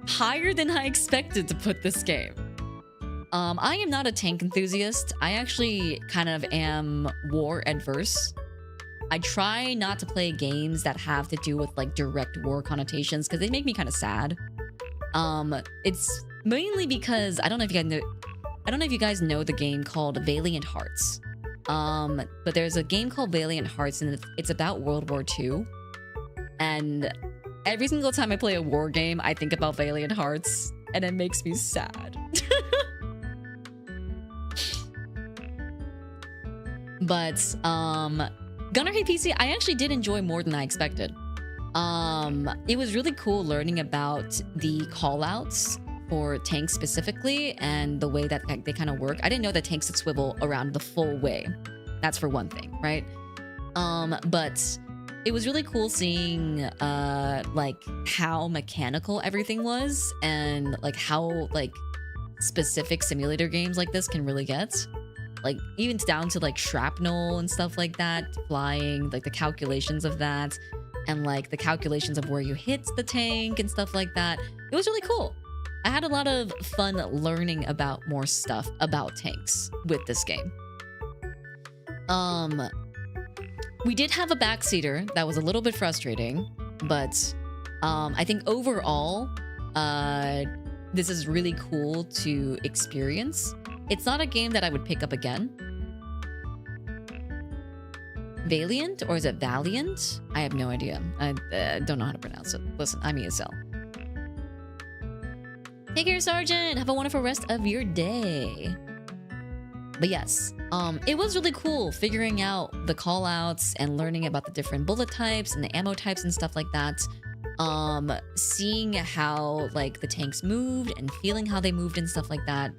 higher than I expected to put this game. I am not a tank enthusiast. I actually kind of am war adverse. I try not to play games that have to do with like direct war connotations because they make me kind of sad. It's mainly because I don't know if you guys know the game called Valiant Hearts. But there's a game called Valiant Hearts and it's about World War II. And every single time I play a war game, I think about Valiant Hearts and it makes me sad. But Gunner Hey PC, I actually did enjoy more than I expected. It was really cool learning about the callouts for tanks specifically and the way that they kind of work. I didn't know that tanks could swivel around the full way. That's for one thing, right? But it was really cool seeing like how mechanical everything was and like how like specific simulator games like this can really get. Like even down to like shrapnel and stuff like that, flying, like the calculations of that and like the calculations of where you hit the tank and stuff like that. It was really cool. I had a lot of fun learning about more stuff about tanks with this game. We did have a backseater that was a little bit frustrating, but I think overall, this is really cool to experience. It's not a game that I would pick up again. Valiant, or is it Valiant? I have no idea. I don't know how to pronounce it. Listen, I'm ESL. Take care, Sergeant. Have a wonderful rest of your day. But yes, it was really cool figuring out the callouts and learning about the different bullet types and the ammo types and stuff like that. Seeing how like the tanks moved and feeling how they moved and stuff like that.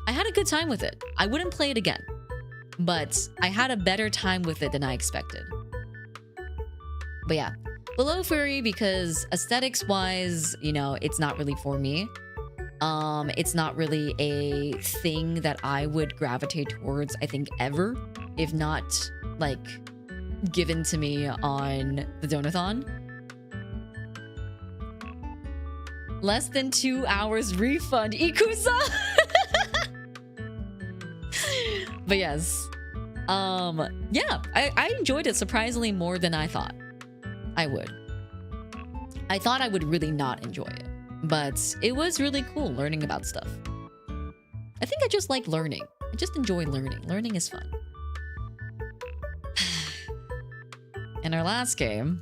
I had a good time with it. I wouldn't play it again, but I had a better time with it than I expected. But yeah, below Fury because aesthetics wise, you know, it's not really for me. It's not really a thing that I would gravitate towards, I think, ever, if not like given to me on the Donathon. Less than 2 hours refund, Ikusa. But yes, yeah, I enjoyed it surprisingly more than I thought I would. I thought I would really not enjoy it, but it was really cool learning about stuff. I think I just like learning. I just enjoy learning. Learning is fun. And our last game.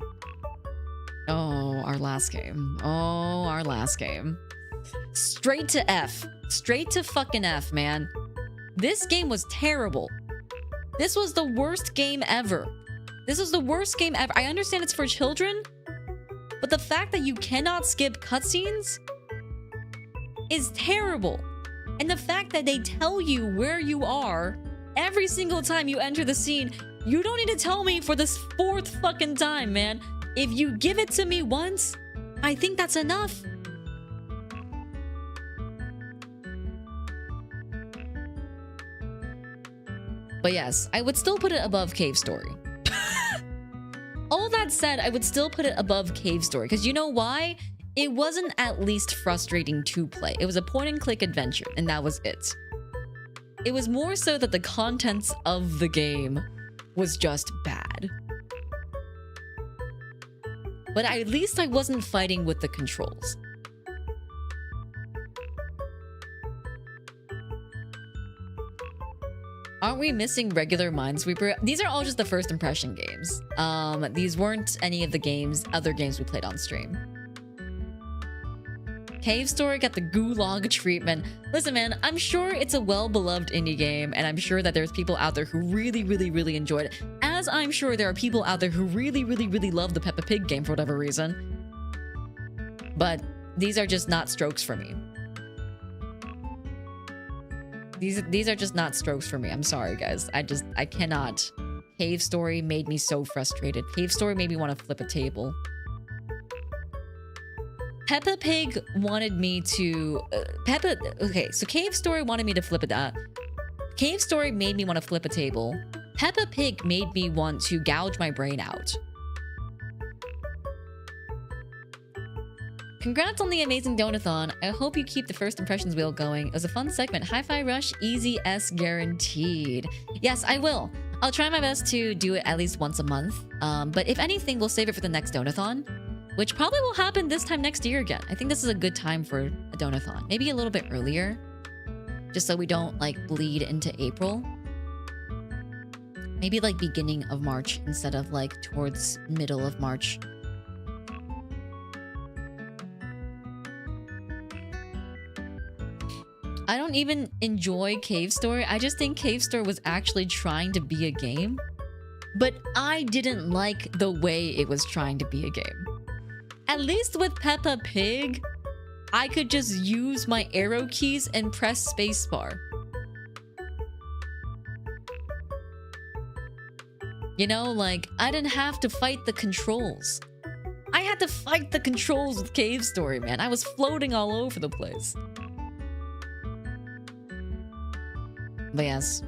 Oh, our last game. Oh, our last game. Straight to F. Straight to fucking F, man. This game was terrible. This was the worst game ever. This is the worst game ever. I understand it's for children, but the fact that you cannot skip cutscenes is terrible. And the fact that they tell you where you are every single time you enter the scene, you don't need to tell me for this 4th fucking time, man. If you give it to me once, I think that's enough. But yes, I would still put it above Cave Story. All that said, I would still put it above Cave Story. Because you know why? It wasn't at least frustrating to play. It was a point-and-click adventure, and that was it. It was more so that the contents of the game was just bad. But at least I wasn't fighting with the controls. Aren't we missing regular Minesweeper? These are all just the first impression games. These weren't any of the other games we played on stream. Cave Story got the gulag treatment. Listen, man, I'm sure it's a well-beloved indie game, and I'm sure that there's people out there who really, really, really enjoyed it. As I'm sure there are people out there who really, really, really love the Peppa Pig game for whatever reason. But these are just not strokes for me. These are just not strokes for me. I'm sorry, guys. I cannot. Cave Story made me so frustrated. Cave Story made me want to flip a table. Peppa Pig wanted me to... Okay, so Cave Story wanted me to flip it. Cave Story made me want to flip a table. Peppa Pig made me want to gouge my brain out. Congrats on the amazing Donathon. I hope you keep the first impressions wheel going. It was a fun segment. Hi-Fi Rush, easy S guaranteed. Yes, I will. I'll try my best to do it at least once a month. But if anything, we'll save it for the next Donathon, which probably will happen this time next year again. I think this is a good time for a Donathon. Maybe a little bit earlier, just so we don't like bleed into April. Maybe like beginning of March instead of like towards middle of March. I don't even enjoy Cave Story. I just think Cave Story was actually trying to be a game, but I didn't like the way it was trying to be a game. At least with Peppa Pig, I could just use my arrow keys and press spacebar. You know, like, I didn't have to fight the controls. I had to fight the controls with Cave Story, man. I was floating all over the place. But yes.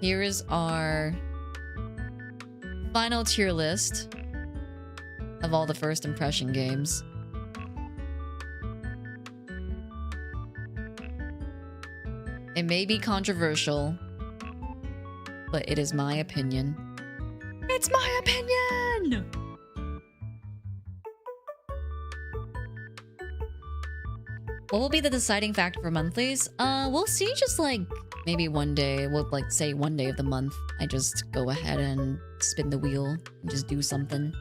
Here is our final tier list of all the first impression games. It may be controversial, but it is my opinion. It's my opinion! What will be the deciding factor for monthlies? We'll see, just like maybe one day. We'll like say one day of the month I just go ahead and spin the wheel and just do something.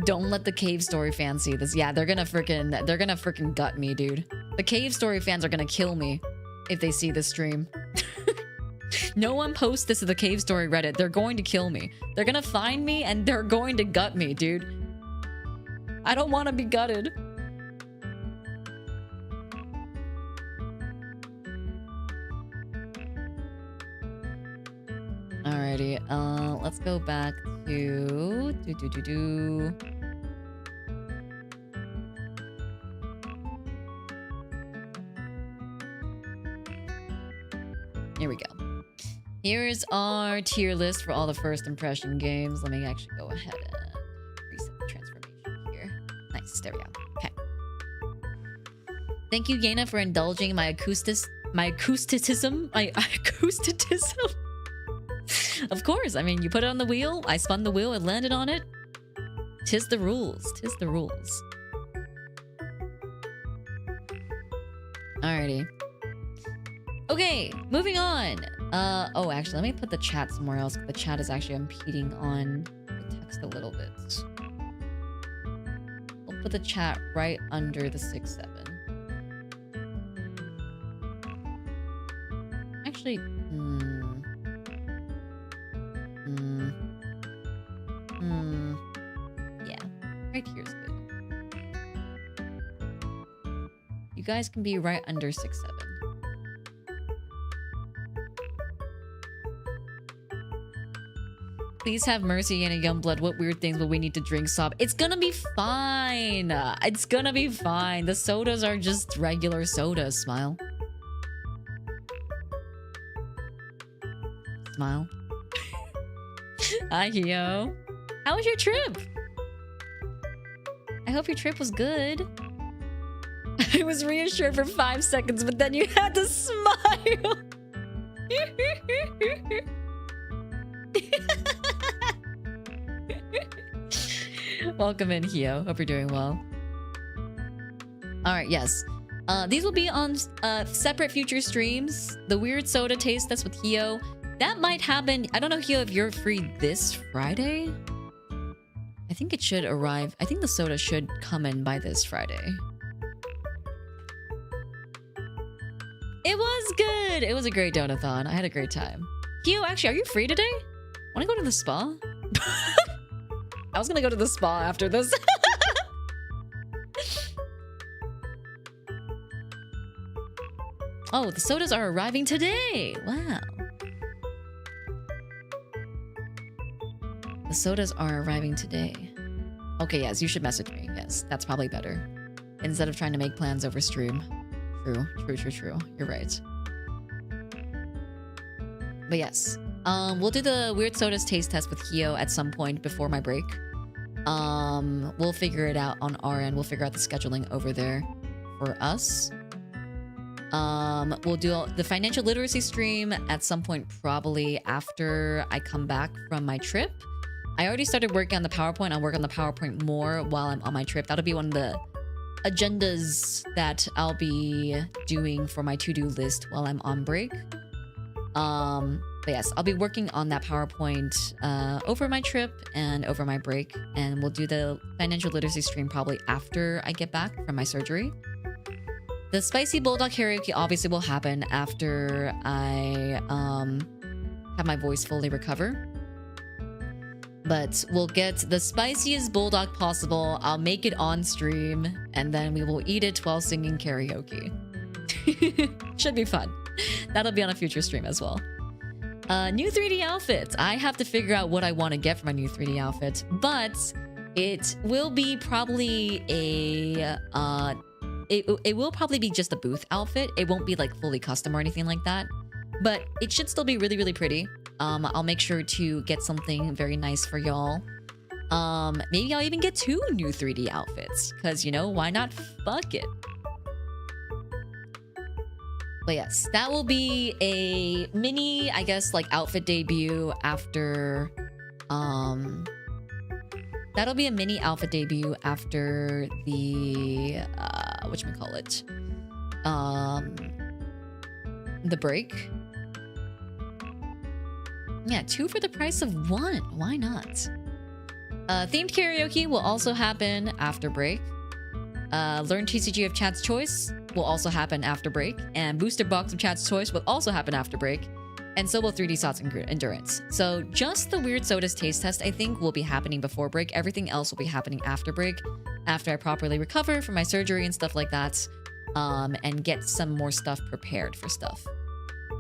Don't let the Cave Story fans see this. Yeah, they're gonna freaking gut me, dude. The Cave Story fans are gonna kill me if they see this stream. No one posts this to the Cave Story Reddit. They're going to kill me. They're gonna find me and they're going to gut me, dude. I don't want to be gutted. Alrighty, let's go back to Here we go. Here's our tier list for all the first impression games. Let me actually go ahead and reset the transformation here. Nice, there we go. Okay. Thank you, Yena, for indulging my acousticism. Of course, I mean, you put it on the wheel, I spun the wheel, it landed on it. Tis the rules. Tis the rules. Alrighty. Okay, moving on. Oh, actually, let me put the chat somewhere else. The chat is actually impeding on the text a little bit. We'll put the chat right under the 6-7. Actually, yeah, right here's good. You guys can be right under 6-7. Please have mercy and a Youngblood. What weird things will we need to drink? Sob. It's gonna be fine. It's gonna be fine. The sodas are just regular sodas. Smile. Smile. Hi, Hio. How was your trip? I hope your trip was good. I was reassured for 5 seconds, but then you had to smile. Welcome in, Hio. Hope you're doing well. Alright, yes. These will be on separate future streams. The weird soda taste test with Hio. That might happen. I don't know, Hio, if you're free this Friday. I think it should arrive. I think the soda should come in by this Friday. It was good. It was a great donathon. I had a great time. Hio, actually, are you free today? Want to go to the spa? I was gonna go to the spa after this. Oh, the sodas are arriving today. Wow. The sodas are arriving today. Okay, yes, you should message me. Yes, that's probably better. Instead of trying to make plans over stream. True. You're right. But yes. We'll do the weird sodas taste test with Hio at some point before my break. We'll figure it out on our end. We'll figure out the scheduling over there for us. We'll do the financial literacy stream at some point, probably after I come back from my trip. I already started working on the PowerPoint. I'll work on the PowerPoint more while I'm on my trip. That'll be one of the agendas that I'll be doing for my to-do list while I'm on break. But yes, I'll be working on that PowerPoint over my trip and over my break. And we'll do the financial literacy stream probably after I get back from my surgery. The spicy bulldog karaoke obviously will happen after I have my voice fully recover. But we'll get the spiciest bulldog possible. I'll make it on stream, and then we will eat it while singing karaoke. Should be fun. That'll be on a future stream as well. New 3D outfits. I have to figure out what I want to get for my new 3D outfit, but it will be probably a it will probably be just a booth outfit. It won't be like fully custom or anything like that, but it should still be really, really pretty. I'll make sure to get something very nice for y'all. Maybe I'll even get 2 new 3D outfits, because, you know, why not? Fuck it. But yes, that will be a mini, I guess, like outfit debut after, that'll be a mini outfit debut after the, whatchamacallit, the break. Yeah, 2 for the price of 1. Why not? Themed karaoke will also happen after break. Learn TCG of Chat's Choice will also happen after break. And Booster Box of Chat's Choice will also happen after break. And so will 3D Sots Endurance. So just the Weird Sodas taste test, I think, will be happening before break. Everything else will be happening after break. After I properly recover from my surgery and stuff like that. And get some more stuff prepared for stuff.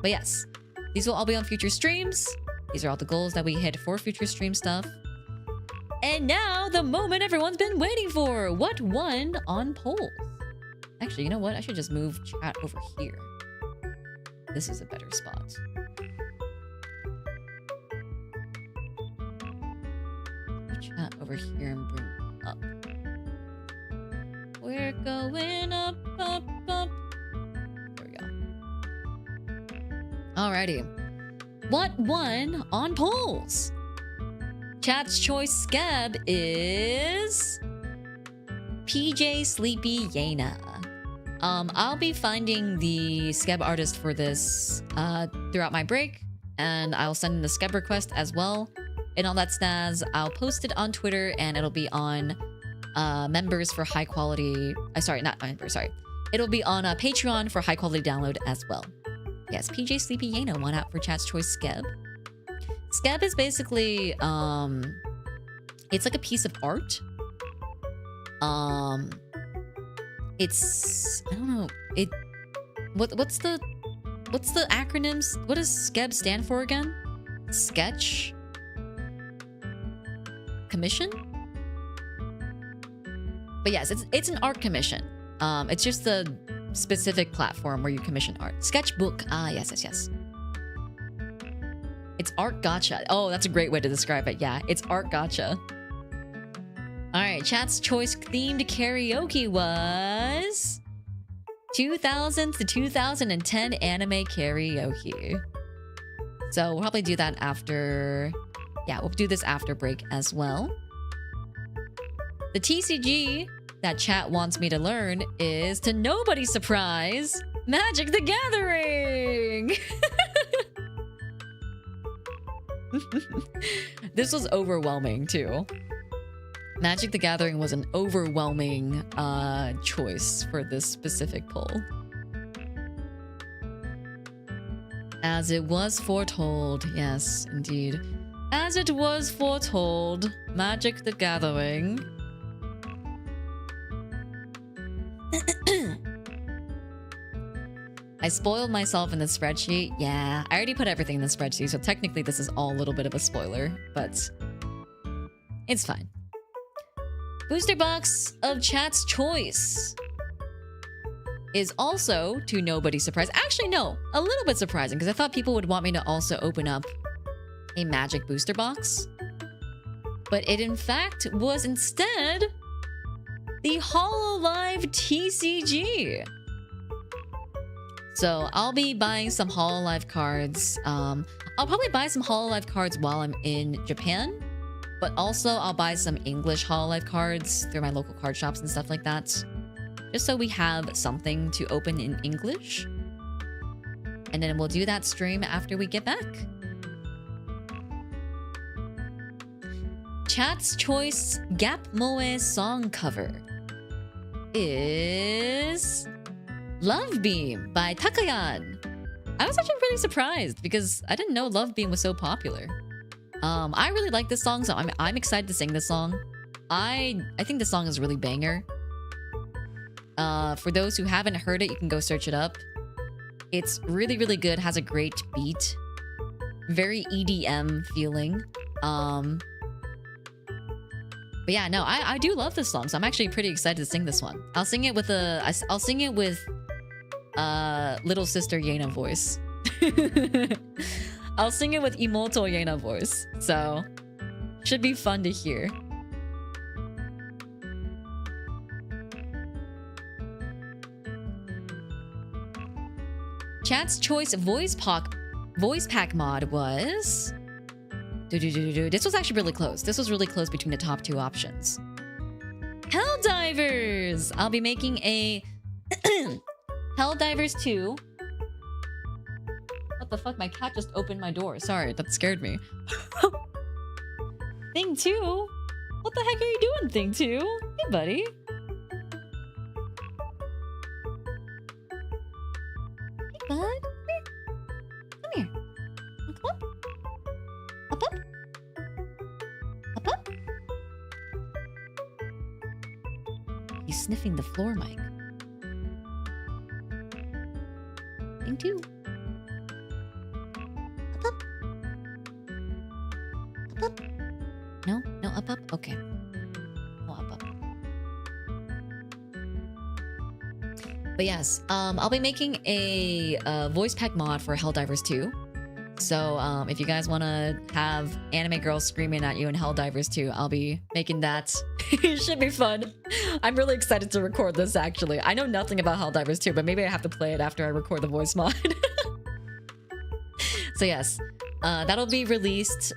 But yes, these will all be on future streams. These are all the goals that we hit for future stream stuff. And now, the moment everyone's been waiting for. What won on polls? Actually, you know what? I should just move chat over here. this is a better spot. Put chat over here and bring it up. We're going up, up, up. There we go. Alrighty. What won on polls? Chat's choice scab is PJ Sleepy Yena. I'll be finding the scab artist for this throughout my break, and I'll send in the scab request as well. And all that snaz, I'll post it on Twitter, and it'll be on members for high quality. Sorry, not members. Sorry, it'll be on Patreon for high quality download as well. Yes, PJ Sleepy Yena won out for Chat's choice scab. Scab is basically it's like a piece of art. It's, I don't know, what's the acronyms? What does scab stand for again? Sketch commission? But yes, it's an art commission. It's just the specific platform where you commission art. Sketchbook. Ah, yes. It's art gotcha. Oh, that's a great way to describe it. Yeah, it's art gotcha. All right, Chat's choice themed karaoke was 2000s to 2010 anime karaoke. So we'll probably do that after. Yeah, we'll do this after break as well. The TCG that Chat wants me to learn is, to nobody's surprise, Magic the Gathering. This was overwhelming too. Magic the Gathering was an overwhelming choice for this specific poll. As it was foretold, yes, indeed. As it was foretold, Magic the Gathering. I spoiled myself in the spreadsheet. Yeah, I already put everything in the spreadsheet, so technically this is all a little bit of a spoiler, but it's fine. Booster box of Chat's choice is also, to nobody's surprise, actually no, a little bit surprising, because I thought people would want me to also open up a Magic booster box, but it in fact was instead the Hololive TCG. So I'll be buying some Hololive cards. I'll probably buy some Hololive cards while I'm in Japan, but also I'll buy some English Hololive cards through my local card shops and stuff like that, just so we have something to open in English. And then we'll do that stream after we get back. Chat's choice Gap Moe song cover is Love Beam by Takayan. I was actually really surprised because I didn't know Love Beam was so popular. I really like this song, so I'm excited to sing this song. I think this song is really banger. For those who haven't heard it, you can go search it up. It's really, really good, has a great beat. Very EDM feeling. But yeah, no, I do love this song, so I'm actually pretty excited to sing this one. I'll sing it with I'll sing it with little sister Yena voice. I'll sing it with Imoto Yena voice, so should be fun to hear. Chat's choice voice pack mod was... This was actually really close. This was really close between the top two options. Helldivers! I'll be making a Helldivers 2. What the fuck? My cat just opened my door. Sorry, that scared me. Thing 2? What the heck are you doing, Thing 2? Hey, buddy. Hey, bud. Come here. Come up. Up, up. Up, up. He's sniffing the floor mic. Thing 2. Up, up. Up, up. No? No, up, up? Okay. No, up, up. But yes, I'll be making a voice pack mod for Helldivers 2. So if you guys want to have anime girls screaming at you in Helldivers 2, I'll be making that. It should be fun. I'm really excited to record this, actually. I know nothing about Helldivers 2, but maybe I have to play it after I record the voice mod. So yes, that'll be released.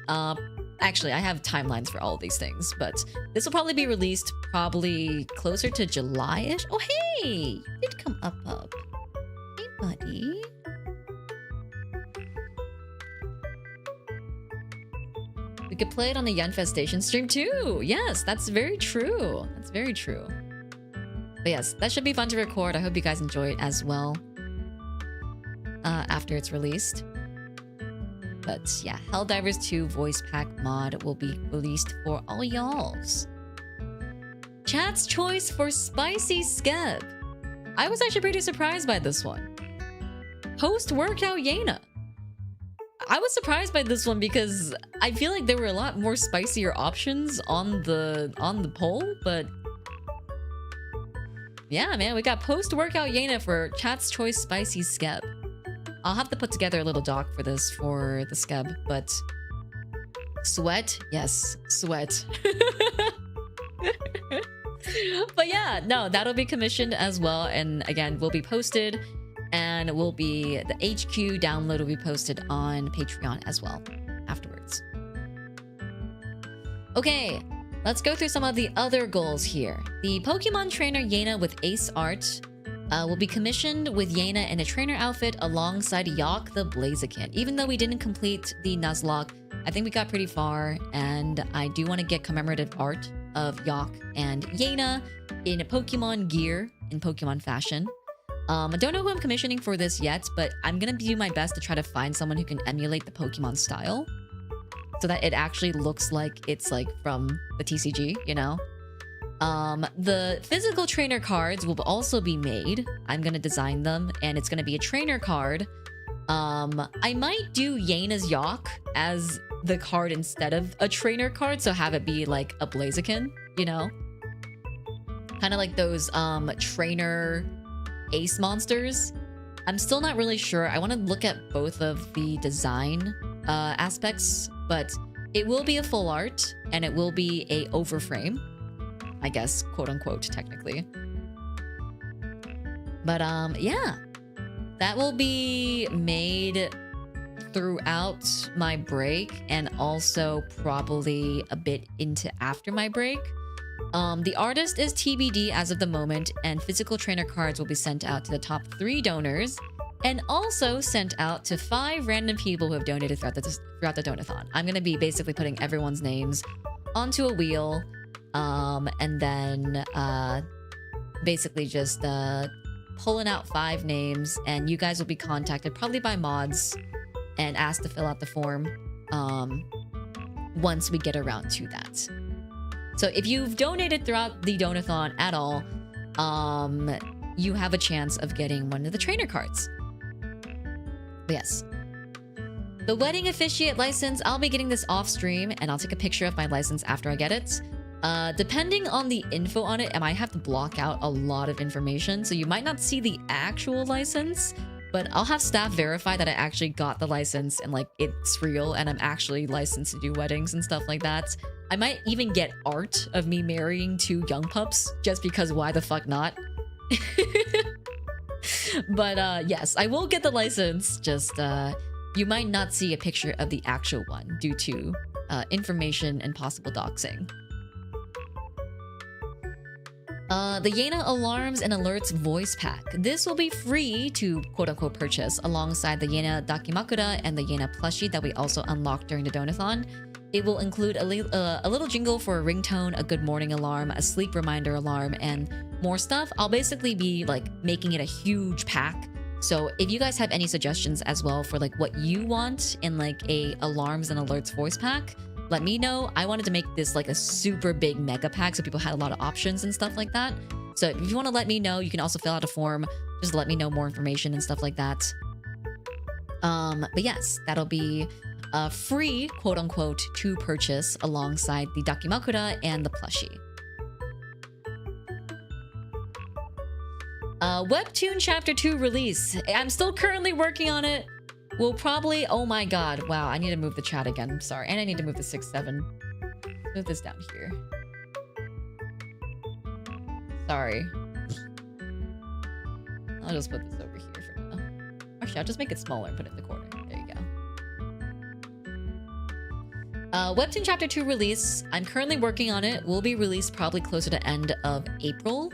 Actually, I have timelines for all of these things, but this will probably be released probably closer to July-ish. Oh, hey! You did come up. Hey, buddy. We could play it on the Yenfestation stream too. Yes, that's very true. That's very true. But yes, that should be fun to record. I hope you guys enjoy it as well after it's released. But yeah, Helldivers 2 voice pack mod will be released for all y'alls. Chat's choice for Spicy Skeb. I was actually pretty surprised by this one. Post-workout Yena. I was surprised by this one because I feel like there were a lot more spicier options on the poll, but yeah, man, we got post-workout Yena for Chat's choice Spicy Skeb. I'll have to put together a little doc for this for the Skeb, but sweat? Yes, sweat. But yeah, no, that'll be commissioned as well, and again, will be posted, and will be the HQ download will be posted on Patreon as well afterwards. Okay, let's go through some of the other goals here. The Pokemon trainer Yena with Ace Art will be commissioned with Yena in a trainer outfit alongside Yawk the Blaziken. Even though we didn't complete the Nuzlocke, I think we got pretty far, and I do want to get commemorative art of Yawk and Yena in Pokemon gear, in Pokemon fashion. I don't know who I'm commissioning for this yet, but I'm gonna do my best to try to find someone who can emulate the Pokemon style so that it actually looks like it's like from the TCG, you know? The physical trainer cards will also be made. I'm gonna design them, and it's gonna be a trainer card. I might do Yena's Yawk as the card instead of a trainer card, so have it be like a Blaziken, you know? Kind of like those trainer ace monsters. I'm still not really sure. I want to look at both of the design aspects, but it will be a full art, and it will be a overframe, I guess, quote unquote, technically. But yeah, that will be made throughout my break, and also probably a bit into after my break. The artist is TBD as of the moment, and physical trainer cards will be sent out to the top 3 donors, and also sent out to 5 random people who have donated throughout the donathon. I'm gonna be basically putting everyone's names onto a wheel, and then basically just pulling out 5 names, and you guys will be contacted probably by mods and asked to fill out the form once we get around to that. So if you've donated throughout the donathon at all, you have a chance of getting one of the trainer cards. But yes. The wedding officiate license, I'll be getting this off stream, and I'll take a picture of my license after I get it. Depending on the info on it, I might have to block out a lot of information, so you might not see the actual license, but I'll have staff verify that I actually got the license and like it's real and I'm actually licensed to do weddings and stuff like that. I might even get art of me marrying 2 young pups, just because why the fuck not? But yes, I will get the license, just you might not see a picture of the actual one due to information and possible doxing. The Yena Alarms and Alerts voice pack. This will be free to quote-unquote purchase alongside the Yena Dakimakura and the Yena plushie that we also unlocked during the donathon. It will include a little jingle for a ringtone, a good morning alarm, a sleep reminder alarm, and more stuff. I'll basically be like making it a huge pack. So if you guys have any suggestions as well for like what you want in like a alarms and alerts voice pack, let me know. I wanted to make this like a super big mega pack so people had a lot of options and stuff like that. So if you want to let me know, you can also fill out a form. Just let me know more information and stuff like that. But yes, that'll be free, quote unquote, to purchase alongside the Dakimakura and the plushie. Webtoon Chapter 2 release. I'm still currently working on it. We'll probably... Oh my god. Wow, I need to move the chat again. I'm sorry. And I need to move the 6-7. Move this down here. Sorry. I'll just put this over here for now. Actually, I'll just make it smaller and put it in the corner. There you go. Webtoon Chapter 2 release. I'm currently working on it. Will be released probably closer to end of April.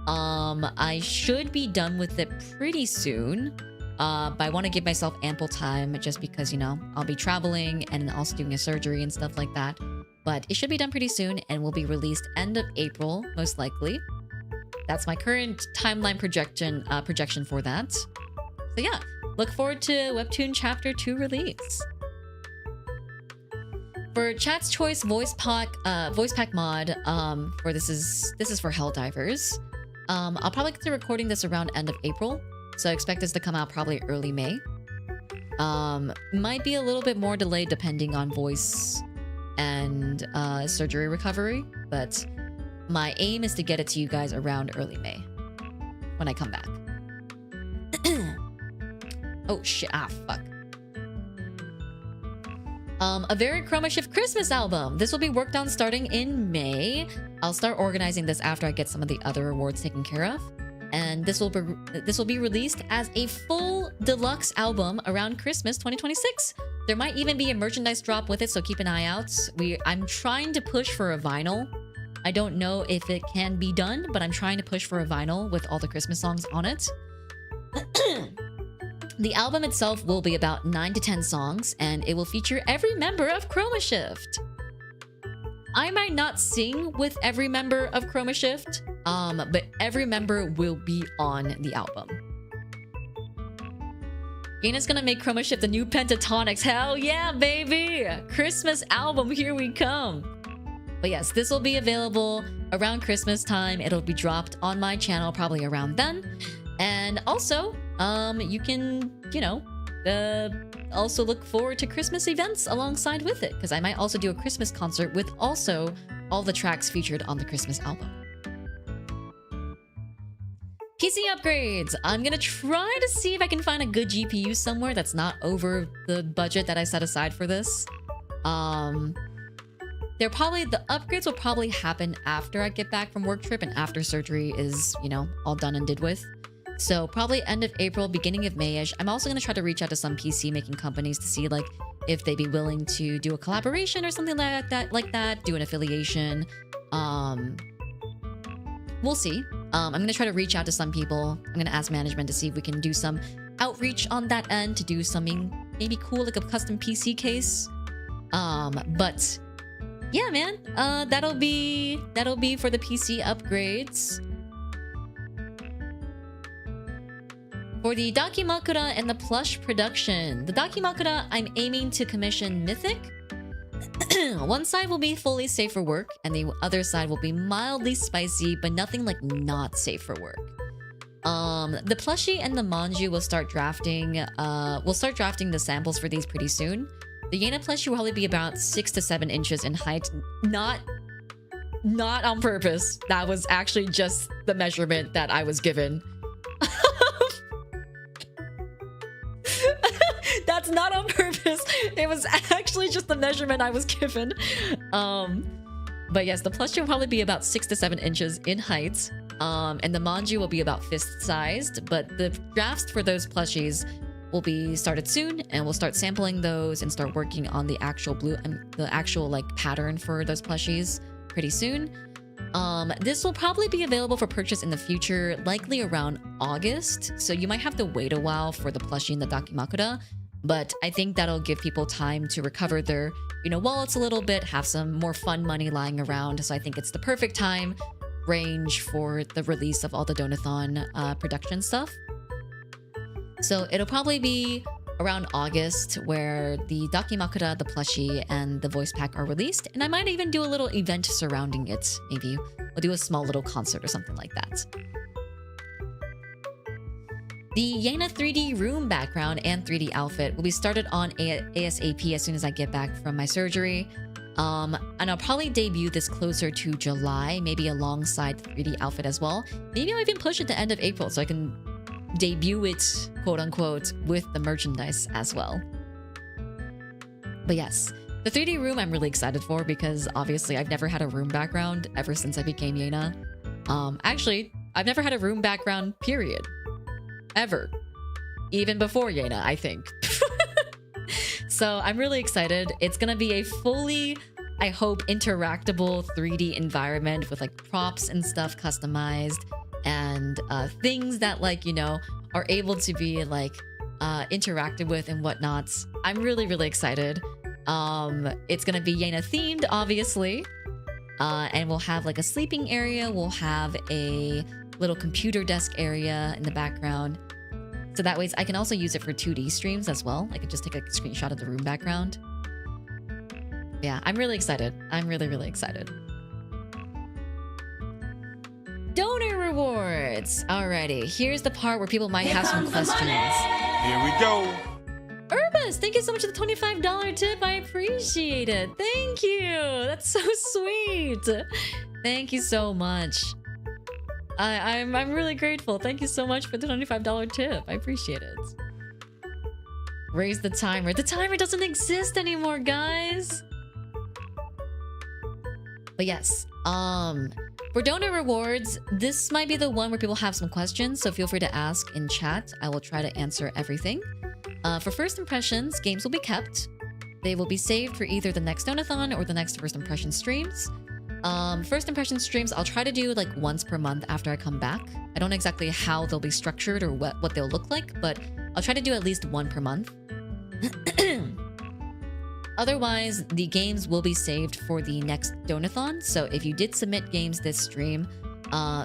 I should be done with it pretty soon. But I want to give myself ample time just because, you know, I'll be traveling and also doing a surgery and stuff like that. But it should be done pretty soon and will be released end of April, most likely. That's my current timeline projection for that. So yeah, look forward to Webtoon Chapter 2 release. For Chat's Choice voice pack mod, for this is for Helldivers. I'll probably get to recording this around end of April, so I expect this to come out probably early May. Might be a little bit more delayed depending on voice and surgery recovery, but my aim is to get it to you guys around early May when I come back. Oh shit, fuck. A very Chroma Shift Christmas album. This will be worked on starting in May. I'll start organizing this after I get some of the other awards taken care of. And this will be released as a full deluxe album around Christmas 2026. There might even be a merchandise drop with it, so keep an eye out. I'm trying to push for a vinyl. I don't know if it can be done, but I'm trying to push for a vinyl with all the Christmas songs on it. The album itself will be about 9 to 10 songs, and it will feature every member of Chroma Shift. I might not sing with every member of Chroma Shift, but every member will be on the album. Yena's gonna make Chroma Shift the new Pentatonics. Hell yeah, baby! Christmas album, here we come. But yes, this will be available around Christmas time. It'll be dropped on my channel probably around then. And also, you can, you know, also look forward to Christmas events alongside with it, because I might also do a Christmas concert with also all the tracks featured on the Christmas album. PC upgrades. I'm gonna try to see if I can find a good GPU somewhere that's not over the budget that I set aside for this. The upgrades will probably happen after I get back from work trip and after surgery is, you know, all done and did with. So probably end of April, beginning of May-ish. I'm also going to try to reach out to some PC making companies to see like if they'd be willing to do a collaboration or something like that, do an affiliation. We'll see. I'm going to try to reach out to some people. I'm going to ask management to see if we can do some outreach on that end to do something maybe cool, like a custom PC case. But yeah, man, that'll be for the PC upgrades. For the Dakimakura and the plush production. The Dakimakura, I'm aiming to commission Mythic. One side will be fully safe for work, and the other side will be mildly spicy, but nothing like not safe for work. The plushie and the manju will start drafting. We'll start drafting the samples for these pretty soon. The Yena plushie will probably be about 6 to 7 inches in height. Not on purpose. That was actually just the measurement that I was given. That's not on purpose. It was actually just the measurement I was given. But yes, the plushie will probably be about 6 to 7 inches in height. And the manju will be about fist-sized. But the drafts for those plushies will be started soon, and we'll start sampling those and start working on the actual like pattern for those plushies pretty soon. This will probably be available for purchase in the future, likely around August. So you might have to wait a while for the plushie and the Dakimakura. But I think that'll give people time to recover their, you know, wallets a little bit, have some more fun money lying around. So I think it's the perfect time range for the release of all the Donathon production stuff. So it'll probably be around August where the Dakimakura, the plushie, and the voice pack are released. And I might even do a little event surrounding it. Maybe we'll do a small little concert or something like that. The Yena 3D room background and 3D outfit will be started on ASAP as soon as I get back from my surgery. And I'll probably debut this closer to July, maybe alongside the 3D outfit as well. Maybe I'll even push it to end of April so I can debut it, quote unquote, with the merchandise as well. But yes, the 3D room I'm really excited for because obviously I've never had a room background ever since I became Yena. Actually, I've never had a room background, period. Ever. Even before Yena, I think. So I'm really excited. It's gonna be a fully, I hope, interactable 3D environment with like props and stuff customized and things that like, you know, are able to be like interacted with and whatnot. I'm really, really excited. It's gonna be Yena themed, obviously. And we'll have like a sleeping area. We'll have a little computer desk area in the background. So that way I can also use it for 2D streams as well. I could just take a screenshot of the room background. Yeah, I'm really excited. I'm really, really excited. Donor rewards. Alrighty, here's the part where people might have some questions. Here we go. Urbus, thank you so much for the $25 tip. I appreciate it. Thank you. That's so sweet. Thank you so much. I'm really grateful. Thank you so much for the $25 tip. I appreciate it. Raise the timer. The timer doesn't exist anymore, guys. But yes, for donor rewards, this might be the one where people have some questions, so feel free to ask in chat. I will try to answer everything. For first impressions, games will be kept. They will be saved for either the next donathon or the next first impression streams. First impression streams, I'll try to do like once per month after I come back. I don't know exactly how they'll be structured or what they'll look like, but I'll try to do at least one per month. Otherwise, the games will be saved for the next donathon. So if you did submit games this stream,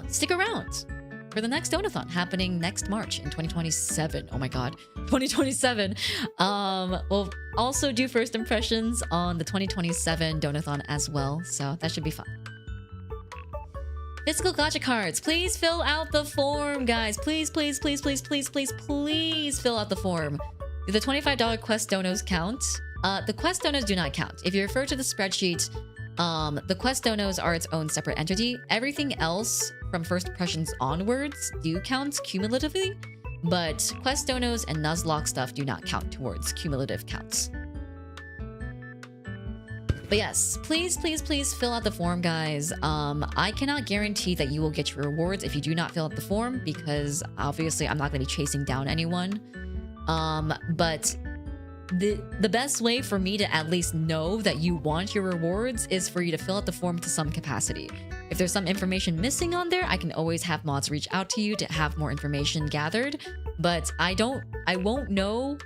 stick around for the next donathon happening next March in 2027. Oh my god, 2027. We'll also do first impressions on the 2027 donathon as well, so that should be fun. Physical gacha cards, please fill out the form, guys. Please, please, please, please, please, please, please fill out the form. Do the $25 quest donos count? The quest donos do not count. If you refer to the spreadsheet, the quest donos are its own separate entity. Everything else from first impressions onwards do count cumulatively, but quest donos and Nuzlocke stuff do not count towards cumulative counts. But yes, please, please, please fill out the form, guys. I cannot guarantee that you will get your rewards if you do not fill out the form, because obviously I'm not going to be chasing down anyone. But the best way for me to at least know that you want your rewards is for you to fill out the form to some capacity. If there's some information missing on there, I can always have mods reach out to you to have more information gathered. But I won't know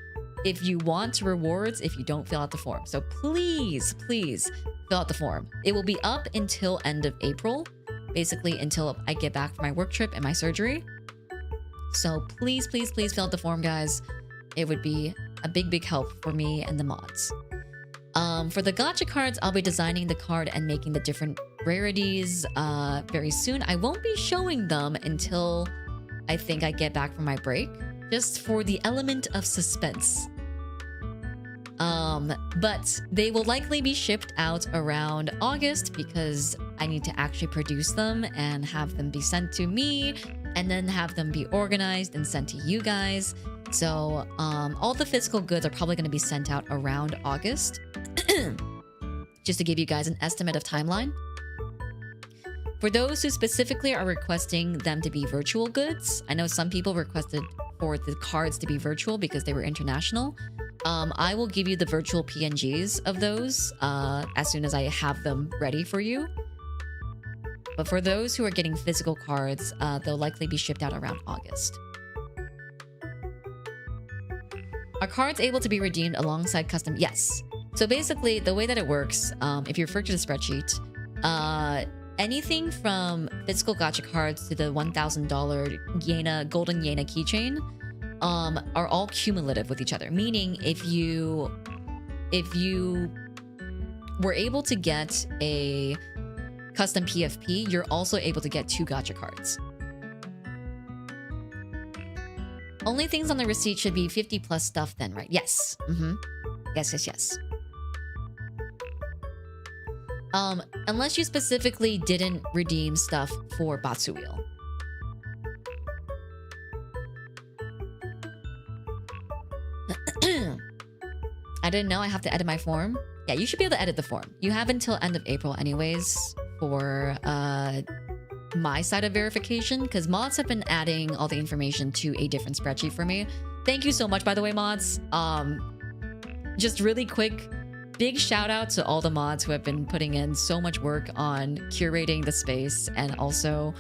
if you want rewards if you don't fill out the form. So please, please fill out the form. It will be up until end of April, basically until I get back from my work trip and my surgery. So please, please, please fill out the form, guys. It would be a big, big help for me and the mods. For the gacha cards, I'll be designing the card and making the different rarities very soon. I won't be showing them until I think I get back from my break, just for the element of suspense. But they will likely be shipped out around August because I need to actually produce them and have them be sent to me and then have them be organized and sent to you guys. So all the physical goods are probably going to be sent out around August. Just to give you guys an estimate of timeline. For those who specifically are requesting them to be virtual goods, I know some people requested for the cards to be virtual because they were international. I will give you the virtual PNGs of those as soon as I have them ready for you. But for those who are getting physical cards, they'll likely be shipped out around August. Are cards able to be redeemed alongside custom? Yes. So basically, the way that it works, if you refer to the spreadsheet, anything from physical gacha cards to the $1,000 Yena golden Yena keychain are all cumulative with each other. Meaning, if you were able to get a custom PFP, you're also able to get 2 gacha cards. Only things on the receipt should be 50 plus stuff then, right? Yes. Yes, yes, yes. Unless you specifically didn't redeem stuff for Batsu Wheel. I didn't know I have to edit my form. Yeah, you should be able to edit the form. You have until end of April anyways for my side of verification, because mods have been adding all the information to a different spreadsheet for me. Thank you so much, by the way, mods. Just really quick, big shout out to all the mods who have been putting in so much work on curating the space and also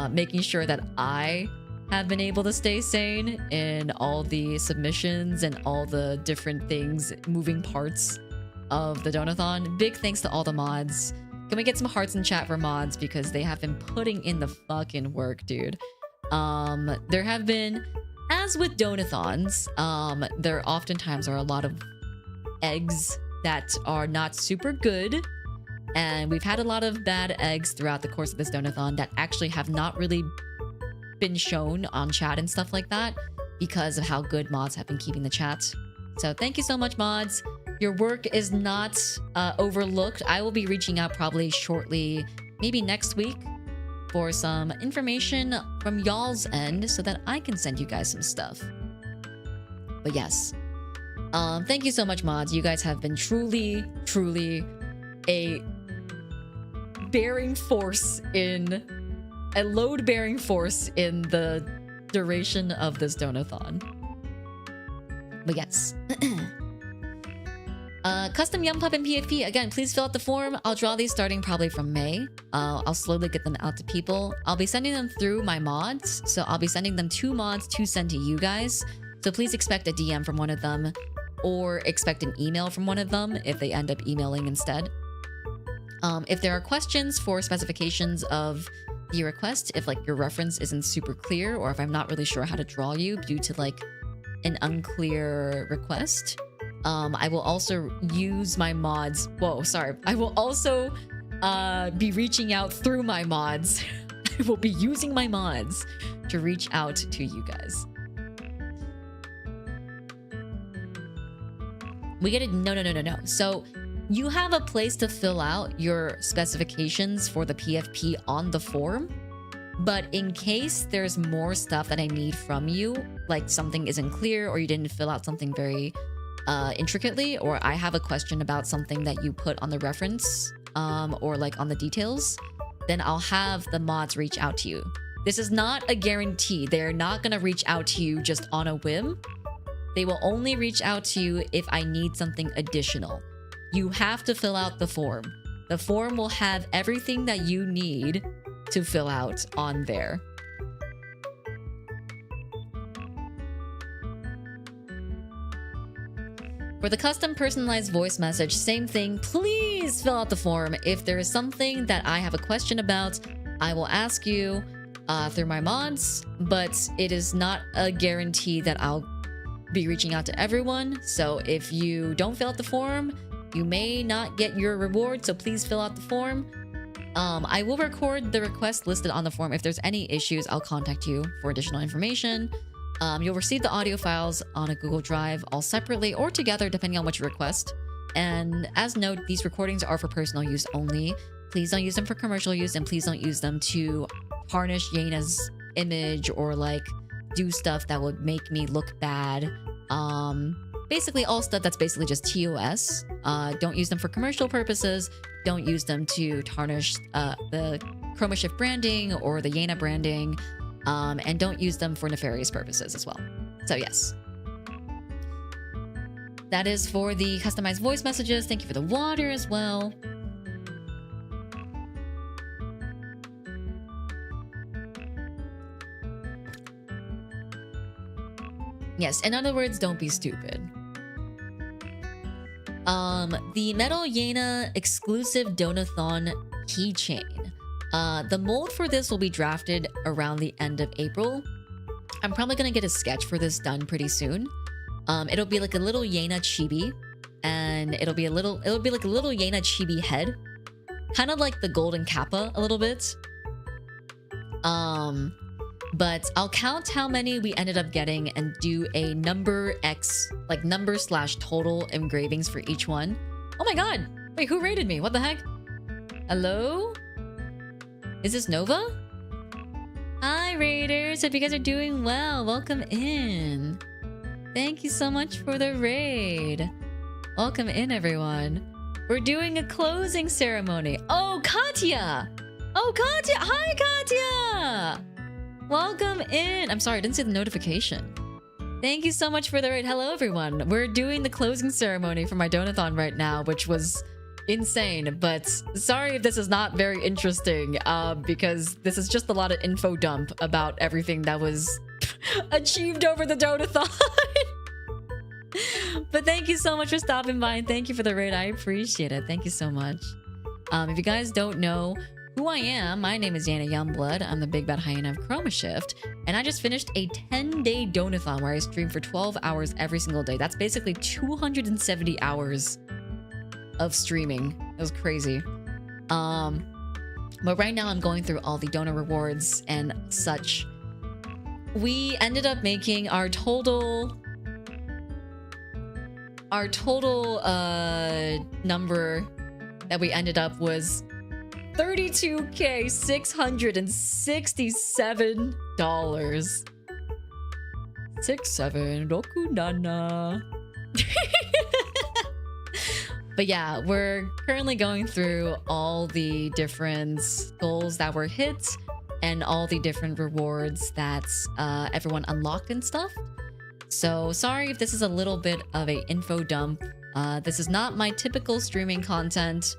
making sure that I have been able to stay sane in all the submissions and all the different things, moving parts of the Donathon. Big thanks to all the mods. Can we get some hearts in chat for mods, because they have been putting in the fucking work, dude. There have been, as with Donathons, there oftentimes are a lot of eggs that are not super good, and we've had a lot of bad eggs throughout the course of this Donathon that actually have not really been shown on chat and stuff like that because of how good mods have been keeping the chat. So thank you so much, mods. Your work is not overlooked. I will be reaching out probably shortly, maybe next week, for some information from y'all's end so that I can send you guys some stuff. But yes, thank you so much, mods. You guys have been truly, truly a load-bearing force in the duration of this Donathon. But yes. Custom Young Pup and PFP. Again, please fill out the form. I'll draw these starting probably from May. I'll slowly get them out to people. I'll be sending them through my mods. So I'll be sending them 2 mods to send to you guys. So please expect a DM from one of them, or expect an email from one of them if they end up emailing instead. If there are questions for specifications of the request, if like your reference isn't super clear, or if I'm not really sure how to draw you due to like an unclear request, I will also use my mods. I will also be reaching out through my mods. I will be using my mods to reach out to you guys. We get it. No. So you have a place to fill out your specifications for the PFP on the form. But in case there's more stuff that I need from you, like something isn't clear, or you didn't fill out something very intricately, or I have a question about something that you put on the reference, or like on the details, then I'll have the mods reach out to you. This is not a guarantee. They're not going to reach out to you just on a whim. They will only reach out to you if I need something additional. You have to fill out the form. The form will have everything that you need to fill out on there. For the custom personalized voice message, same thing. Please fill out the form. If there is something that I have a question about, I will ask you through my mods, but it is not a guarantee that I'll be reaching out to everyone. So if you don't fill out the form, you may not get your reward, so please fill out the form. I will record the request listed on the form. If there's any issues, I'll contact you for additional information. You'll receive the audio files on a Google Drive, all separately or together, depending on what you request. And as noted, these recordings are for personal use only. Please don't use them for commercial use, and please don't use them to tarnish Yena's image or like do stuff that would make me look bad. Basically all stuff that's basically just TOS. Don't use them for commercial purposes. Don't use them to tarnish the Chroma Shift branding or the Yena branding. And don't use them for nefarious purposes as well. So yes. That is for the customized voice messages. Thank you for the water as well. Yes, in other words, don't be stupid. The Metal Yena exclusive Donathon keychain. The mold for this will be drafted around the end of April. I'm probably gonna get a sketch for this done pretty soon. It'll be like a little Yena chibi, and it'll be like a little Yena chibi head, kind of like the golden kappa a little bit. But I'll count how many we ended up getting and do a number X, like number/total engravings for each one. Oh my god! Wait, who rated me? What the heck? Hello? Is this Nova? Hi, Raiders. Hope you guys are doing well. Welcome in. Thank you so much for the raid. Welcome in, everyone. We're doing a closing ceremony. Oh, Katya! Oh, Katya! Hi, Katya! Welcome in. I'm sorry, I didn't see the notification. Thank you so much for the raid. Hello, everyone. We're doing the closing ceremony for my donathon right now, which was insane. But sorry if this is not very interesting, because this is just a lot of info dump about everything that was achieved over the donathon. But thank you so much for stopping by, and thank you for the raid. I appreciate it. Thank you so much. If you guys don't know who I am, my name is Yena Youngblood. I'm the big bad hyena of Chroma Shift, and I just finished a 10-day donathon where I stream for 12 hours every single day. That's basically 270 hours of streaming. It was crazy. But right now I'm going through all the donor rewards and such. We ended up making our total number that we ended up was $32,667. 67 Roku Nana. But yeah, we're currently going through all the different goals that were hit and all the different rewards that everyone unlocked and stuff. So sorry if this is a little bit of a info dump. This is not my typical streaming content.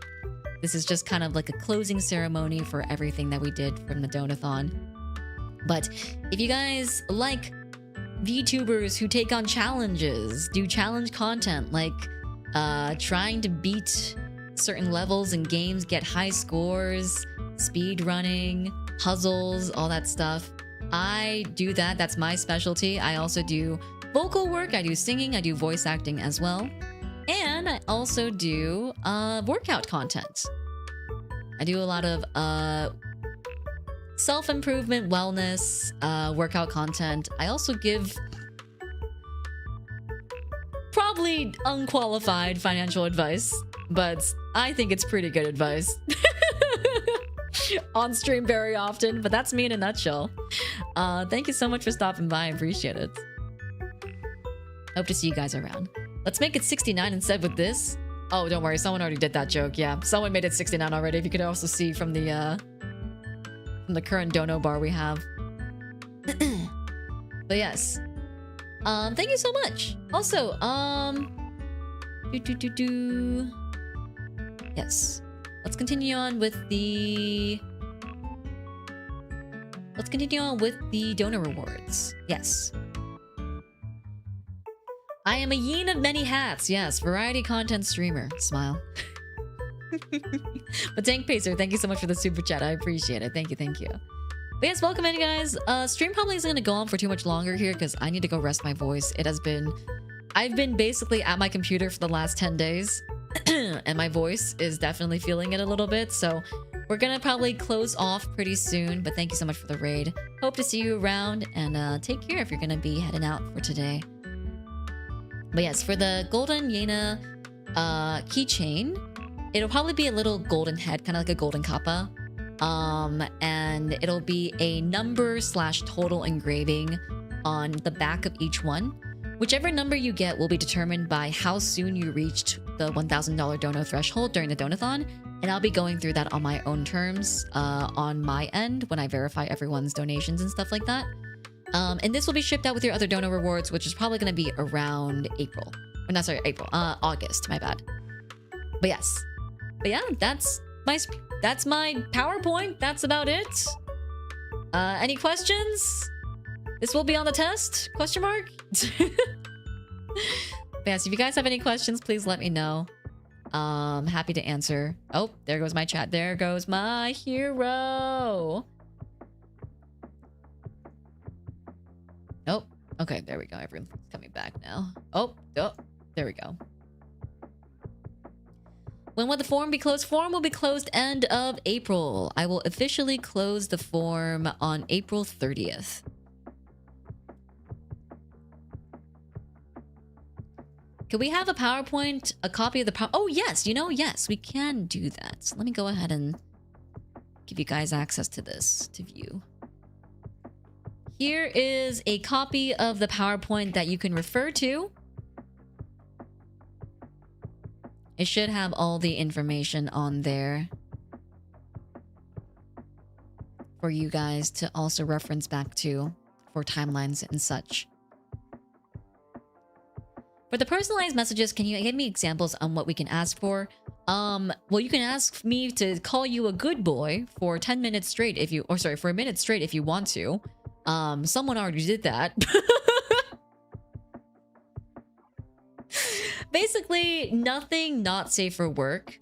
This is just kind of like a closing ceremony for everything that we did from the donathon. But if you guys like VTubers who take on challenges, do challenge content like trying to beat certain levels in games, get high scores, speed running, puzzles, all that stuff, I do that. That's my specialty. I also do vocal work, I do singing, I do voice acting as well. And I also do workout content. I do a lot of self-improvement, wellness, workout content. I also give probably unqualified financial advice, but I think it's pretty good advice. On stream very often, but that's me in a nutshell. Thank you so much for stopping by. I appreciate it. Hope to see you guys around. Let's make it 69 instead with this. Oh, don't worry. Someone already did that joke. Yeah, someone made it 69 already. If you could also see from the current dono bar we have. But yes. Thank you so much. Also, yes. Let's continue on with the donor rewards. Yes. I am a Yena of many hats. Yes, variety content streamer. Smile. But Tank Pacer, thank you so much for the super chat. I appreciate it. Thank you, thank you. But yes, welcome in, guys. Stream probably isn't gonna go on for too much longer here because I need to go rest my voice. I've been basically at my computer for the last 10 days. And my voice is definitely feeling it a little bit, so we're gonna probably close off pretty soon. But thank you so much for the raid. Hope to see you around, and take care if you're gonna be heading out for today. But yes, for the golden Yena keychain, it'll probably be a little golden head, kind of like a golden kappa, and it'll be a number/total engraving on the back of each one. Whichever number you get will be determined by how soon you reached the $1,000 dono threshold during the donathon, and I'll be going through that on my own terms on my end when I verify everyone's donations and stuff like that. And this will be shipped out with your other donor rewards, which is probably going to be around April. Or not, sorry, April. August, my bad. But yes. But yeah, that's my PowerPoint. That's about it. Any questions? This will be on the test? Question mark? But yes, if you guys have any questions, please let me know. Happy to answer. Oh, there goes my chat. There goes my hero. Oh, okay, there we go. Everyone's coming back now. Oh, there we go. When will the form be closed? Form will be closed end of April. I will officially close the form on April 30th. Can we have a PowerPoint, a copy of the Oh, yes, you know, yes, we can do that. So let me go ahead and give you guys access to this to view. Here is a copy of the PowerPoint that you can refer to. It should have all the information on there for you guys to also reference back to for timelines and such. For the personalized messages, can you give me examples on what we can ask for? Well, you can ask me to call you a good boy for 10 minutes straight if you, or sorry, for a minute straight if you want to. Someone already did that. Basically, nothing not safe for work.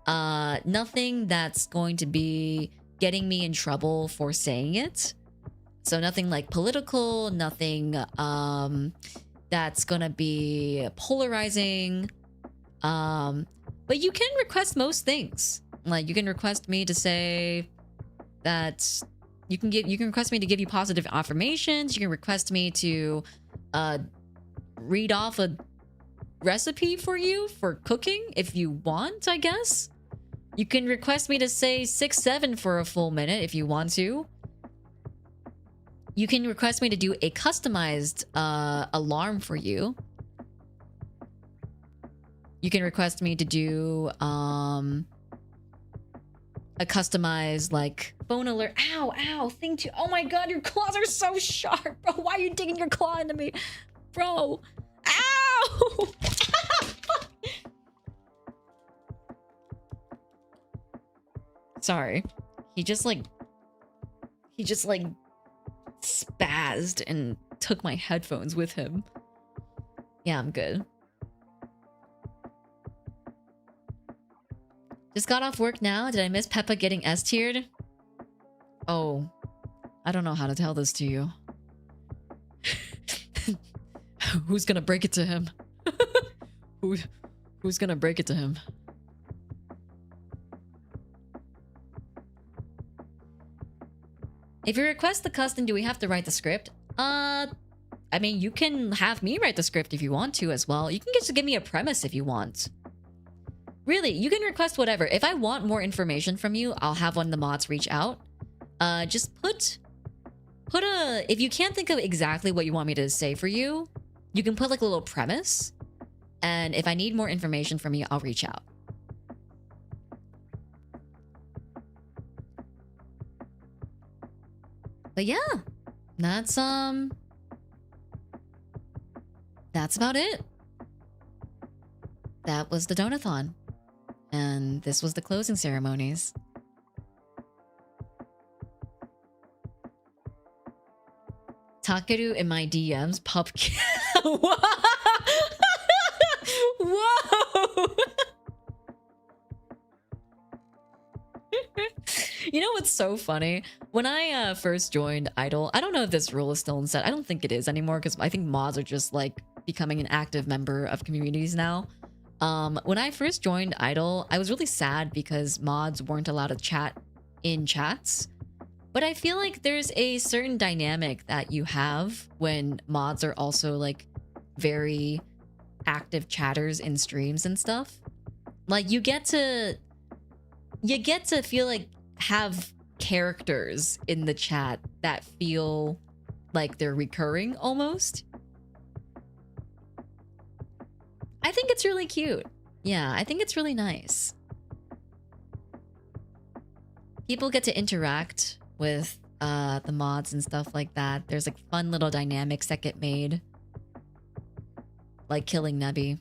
Nothing that's going to be getting me in trouble for saying it. So nothing like political, nothing that's gonna be polarizing. But you can request most things. Like you can request me to say that you can request me to give you positive affirmations. You can request me to read off a recipe for you for cooking if you want, I guess. You can request me to say 6-7 for a full minute if you want to. You can request me to do a customized alarm for you. You can request me to do a customized like phone alert. Ow, ow, thing to. Oh my god, your claws are so sharp, bro. Why are you digging your claw into me? Bro. Ow! Sorry. He just like spazzed and took my headphones with him. Yeah, I'm good. Just got off work now. Did I miss Peppa getting S-tiered? Oh, I don't know how to tell this to you. Who's gonna break it to him? Who's gonna break it to him? If you request the custom, do we have to write the script? I mean, you can have me write the script if you want to as well. You can just give me a premise if you want. Really, you can request whatever. If I want more information from you, I'll have one of the mods reach out. Just put a... If you can't think of exactly what you want me to say for you, you can put like a little premise. And if I need more information from you, I'll reach out. But yeah, that's about it. That was the Donathon. And this was the closing ceremonies. Takeru in my DMs, pup. Whoa! You know what's so funny? When I first joined Idol, I don't know if this rule is still in set. I don't think it is anymore because I think mods are just like becoming an active member of communities now. When I first joined Idol, I was really sad because mods weren't allowed to chat in chats. But I feel like there's a certain dynamic that you have when mods are also like very active chatters in streams and stuff. Like you get to feel like have characters in the chat that feel like they're recurring almost. I think it's really cute. Yeah, I think it's really nice. People get to interact with the mods and stuff like that. There's like fun little dynamics that get made. Like killing Nebby.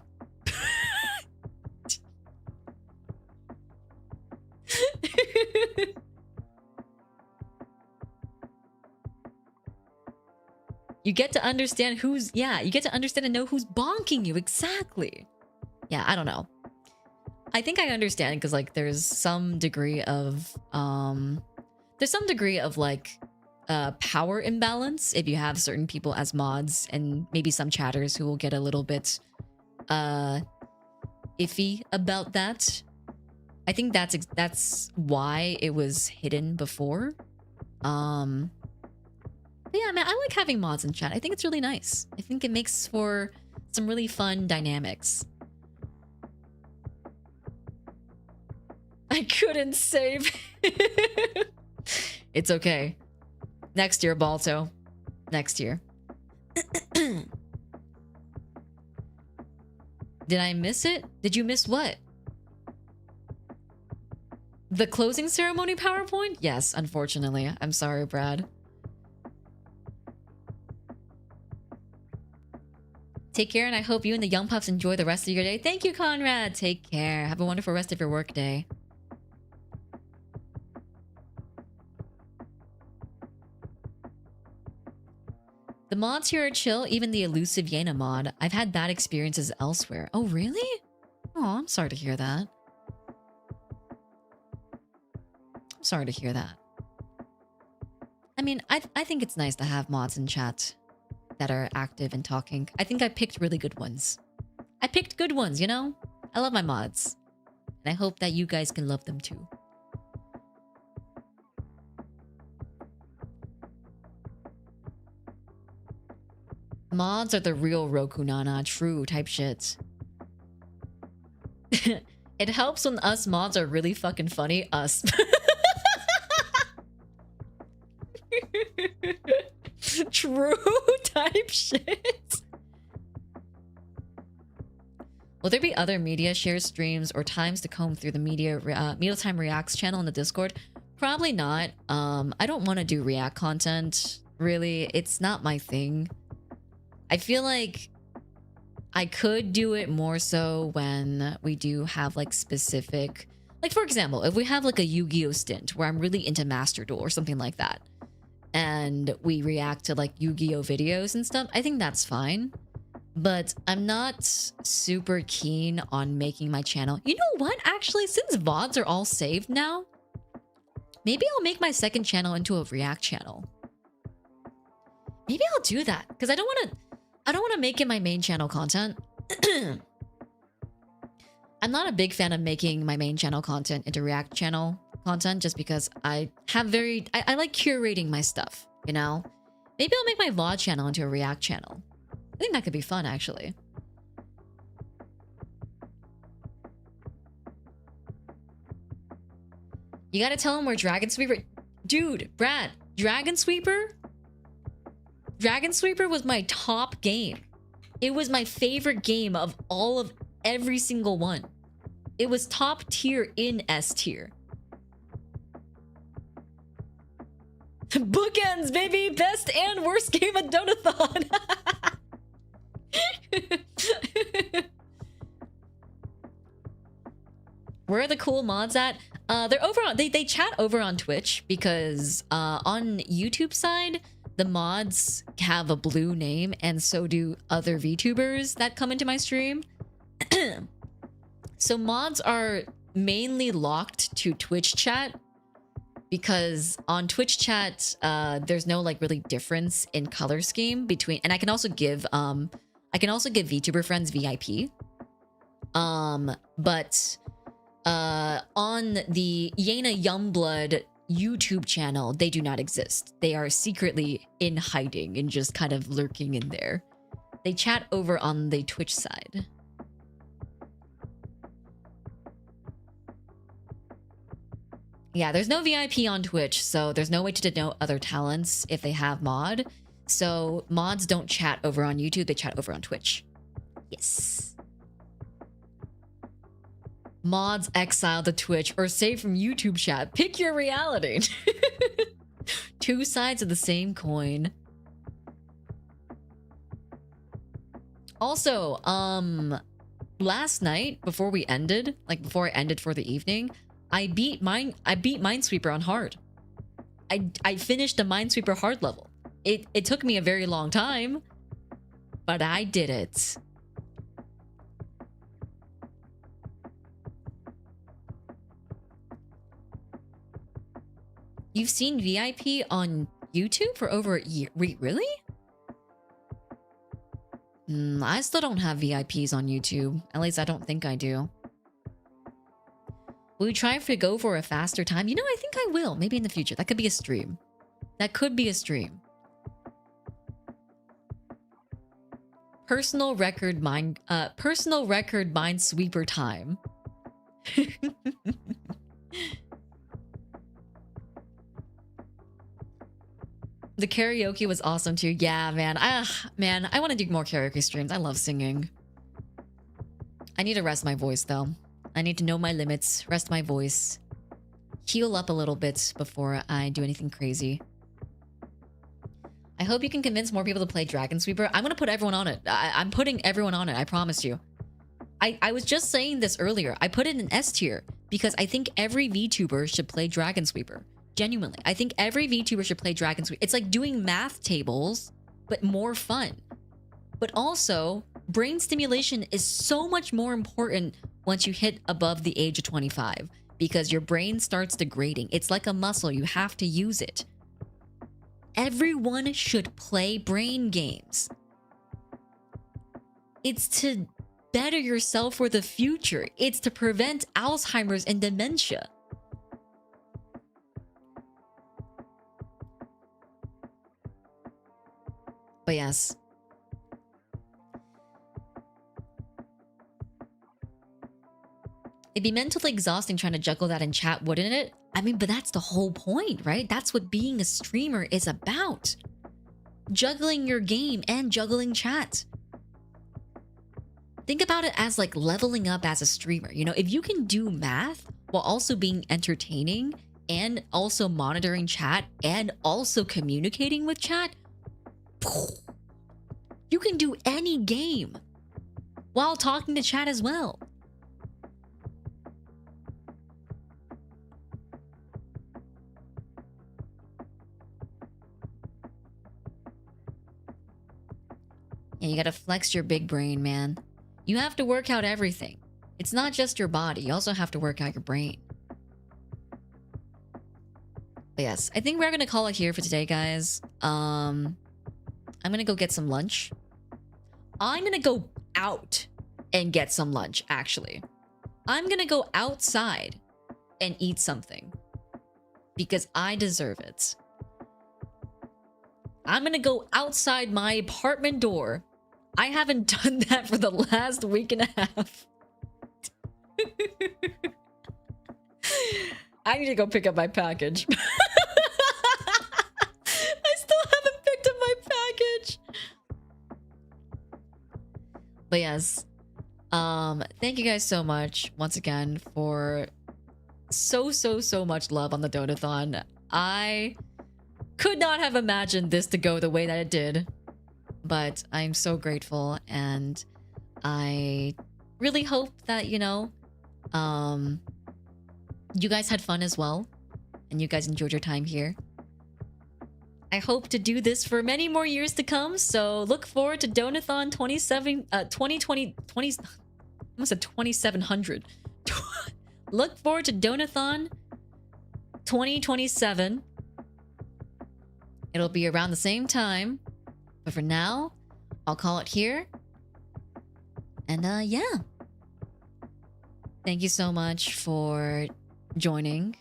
You get to understand who's... Yeah, you get to understand and know who's bonking you. Exactly. Yeah, I don't know. I think I understand because like there's some degree of... There's some degree of like power imbalance if you have certain people as mods and maybe some chatters who will get a little bit iffy about that. I think that's why it was hidden before. But yeah, man, I like having mods in chat. I think it's really nice. I think it makes for some really fun dynamics. I couldn't save. It's okay. Next year, Balto. Next year. Did I miss it? Did you miss what? The closing ceremony PowerPoint? Yes, unfortunately. I'm sorry, Brad. Take care, and I hope you and the Young Puffs enjoy the rest of your day. Thank you, Conrad. Take care. Have a wonderful rest of your work day. The mods here are chill, even the elusive Yena mod. I've had bad experiences elsewhere. Oh, really? Oh, I'm sorry to hear that. I'm sorry to hear that. I mean, I think it's nice to have mods in chat that are active and talking. I think I picked really good ones. I picked good ones, you know? I love my mods. And I hope that you guys can love them too. Mods are the real Roku Nana, true type shit. It helps when us mods are really fucking funny. Us. True type shit. Will there be other media shares, streams, or times to comb through the Mealtime Reacts channel in the Discord? Probably not. I don't want to do React content. Really, it's not my thing. I feel like I could do it more so when we do have like specific, like for example, if we have like a Yu-Gi-Oh stint where I'm really into Master Duel or something like that, and we react to like Yu-Gi-Oh videos and stuff, I think that's fine. But I'm not super keen on making my channel. You know what? Actually, since VODs are all saved now, maybe I'll make my second channel into a React channel. Maybe I'll do that because I don't want to make it my main channel content. I'm not a big fan of making my main channel content into React channel content just because I like curating my stuff, you know? Maybe I'll make my VOD channel into a React channel. I think that could be fun, actually. You gotta tell him where Dragon Sweeper... Dude, Brad, Dragon Sweeper was my top game. It was my favorite game of every single one. It was top tier in S tier. Bookends, baby! Best and worst game of Donathon! Where are the cool mods at? They're over on... They chat over on Twitch because on YouTube side, the mods have a blue name and so do other VTubers that come into my stream. So mods are mainly locked to Twitch chat because on Twitch chat, there's no like really difference in color scheme between, and I can also give VTuber friends VIP. But on the Yena Youngblood YouTube channel, they do not exist. They are secretly in hiding and just kind of lurking in there. They chat over on the Twitch side. Yeah, there's no VIP on Twitch, so there's no way to denote other talents if they have mod. So mods don't chat over on YouTube, they chat over on Twitch. Yes. Mods exiled to Twitch or saved from YouTube chat. Pick your reality. Two sides of the same coin. Also, last night before we ended, like before I ended for the evening, I beat Minesweeper on hard. I finished the Minesweeper hard level. It took me a very long time, but I did it. You've seen VIP on YouTube for over a year? Really? I still don't have VIPs on YouTube. At least I don't think I do. Will you try to go for a faster time? You know, I think I will. Maybe in the future. That could be a stream. That could be a stream. personal record minesweeper time. The karaoke was awesome too. Yeah, man. Man, I want to do more karaoke streams. I love singing. I need to rest my voice though. I need to know my limits, rest my voice, heal up a little bit before I do anything crazy. I hope you can convince more people to play Dragon Sweeper. I'm gonna put everyone on it. I'm putting everyone on it, I promise you. I was just saying this earlier. I put it in S tier because I think every VTuber should play Dragon Sweeper. Genuinely. I think every VTuber should play Dragon Sweeper. It's like doing math tables, but more fun. But also, brain stimulation is so much more important once you hit above the age of 25 because your brain starts degrading. It's like a muscle. You have to use it. Everyone should play brain games. It's to better yourself for the future. It's to prevent Alzheimer's and dementia. But yes. It'd be mentally exhausting trying to juggle that in chat, wouldn't it? I mean, but that's the whole point, right? That's what being a streamer is about. Juggling your game and juggling chat. Think about it as like leveling up as a streamer. You know, if you can do math while also being entertaining and also monitoring chat and also communicating with chat, you can do any game while talking to chat as well. Yeah, you gotta flex your big brain, man. You have to work out everything. It's not just your body. You also have to work out your brain. But yes, I think we're gonna call it here for today, guys. I'm gonna go get some lunch. I'm gonna go out and get some lunch, actually. I'm gonna go outside and eat something. Because I deserve it. I'm gonna go outside my apartment door. I haven't done that for the last week and a half. I need to go pick up my package. I still haven't picked up my package. But yes. Thank you guys so much once again for so much love on the Donathon. I could not have imagined this to go the way that it did. But I'm so grateful, and I really hope that, you know, you guys had fun as well, and you guys enjoyed your time here. I hope to do this for many more years to come, so look forward to Donathon 2020, almost said 2700. Look forward to Donathon 2027. It'll be around the same time. But for now, I'll call it here. And yeah. Thank you so much for joining.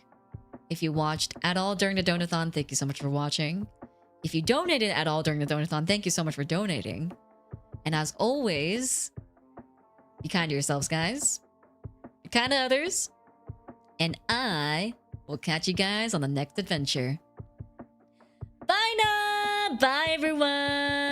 If you watched at all during the Donathon, thank you so much for watching. If you donated at all during the Donathon, thank you so much for donating. And as always, be kind to yourselves, guys. Be kind to others. And I will catch you guys on the next adventure. Bye now! Bye, everyone!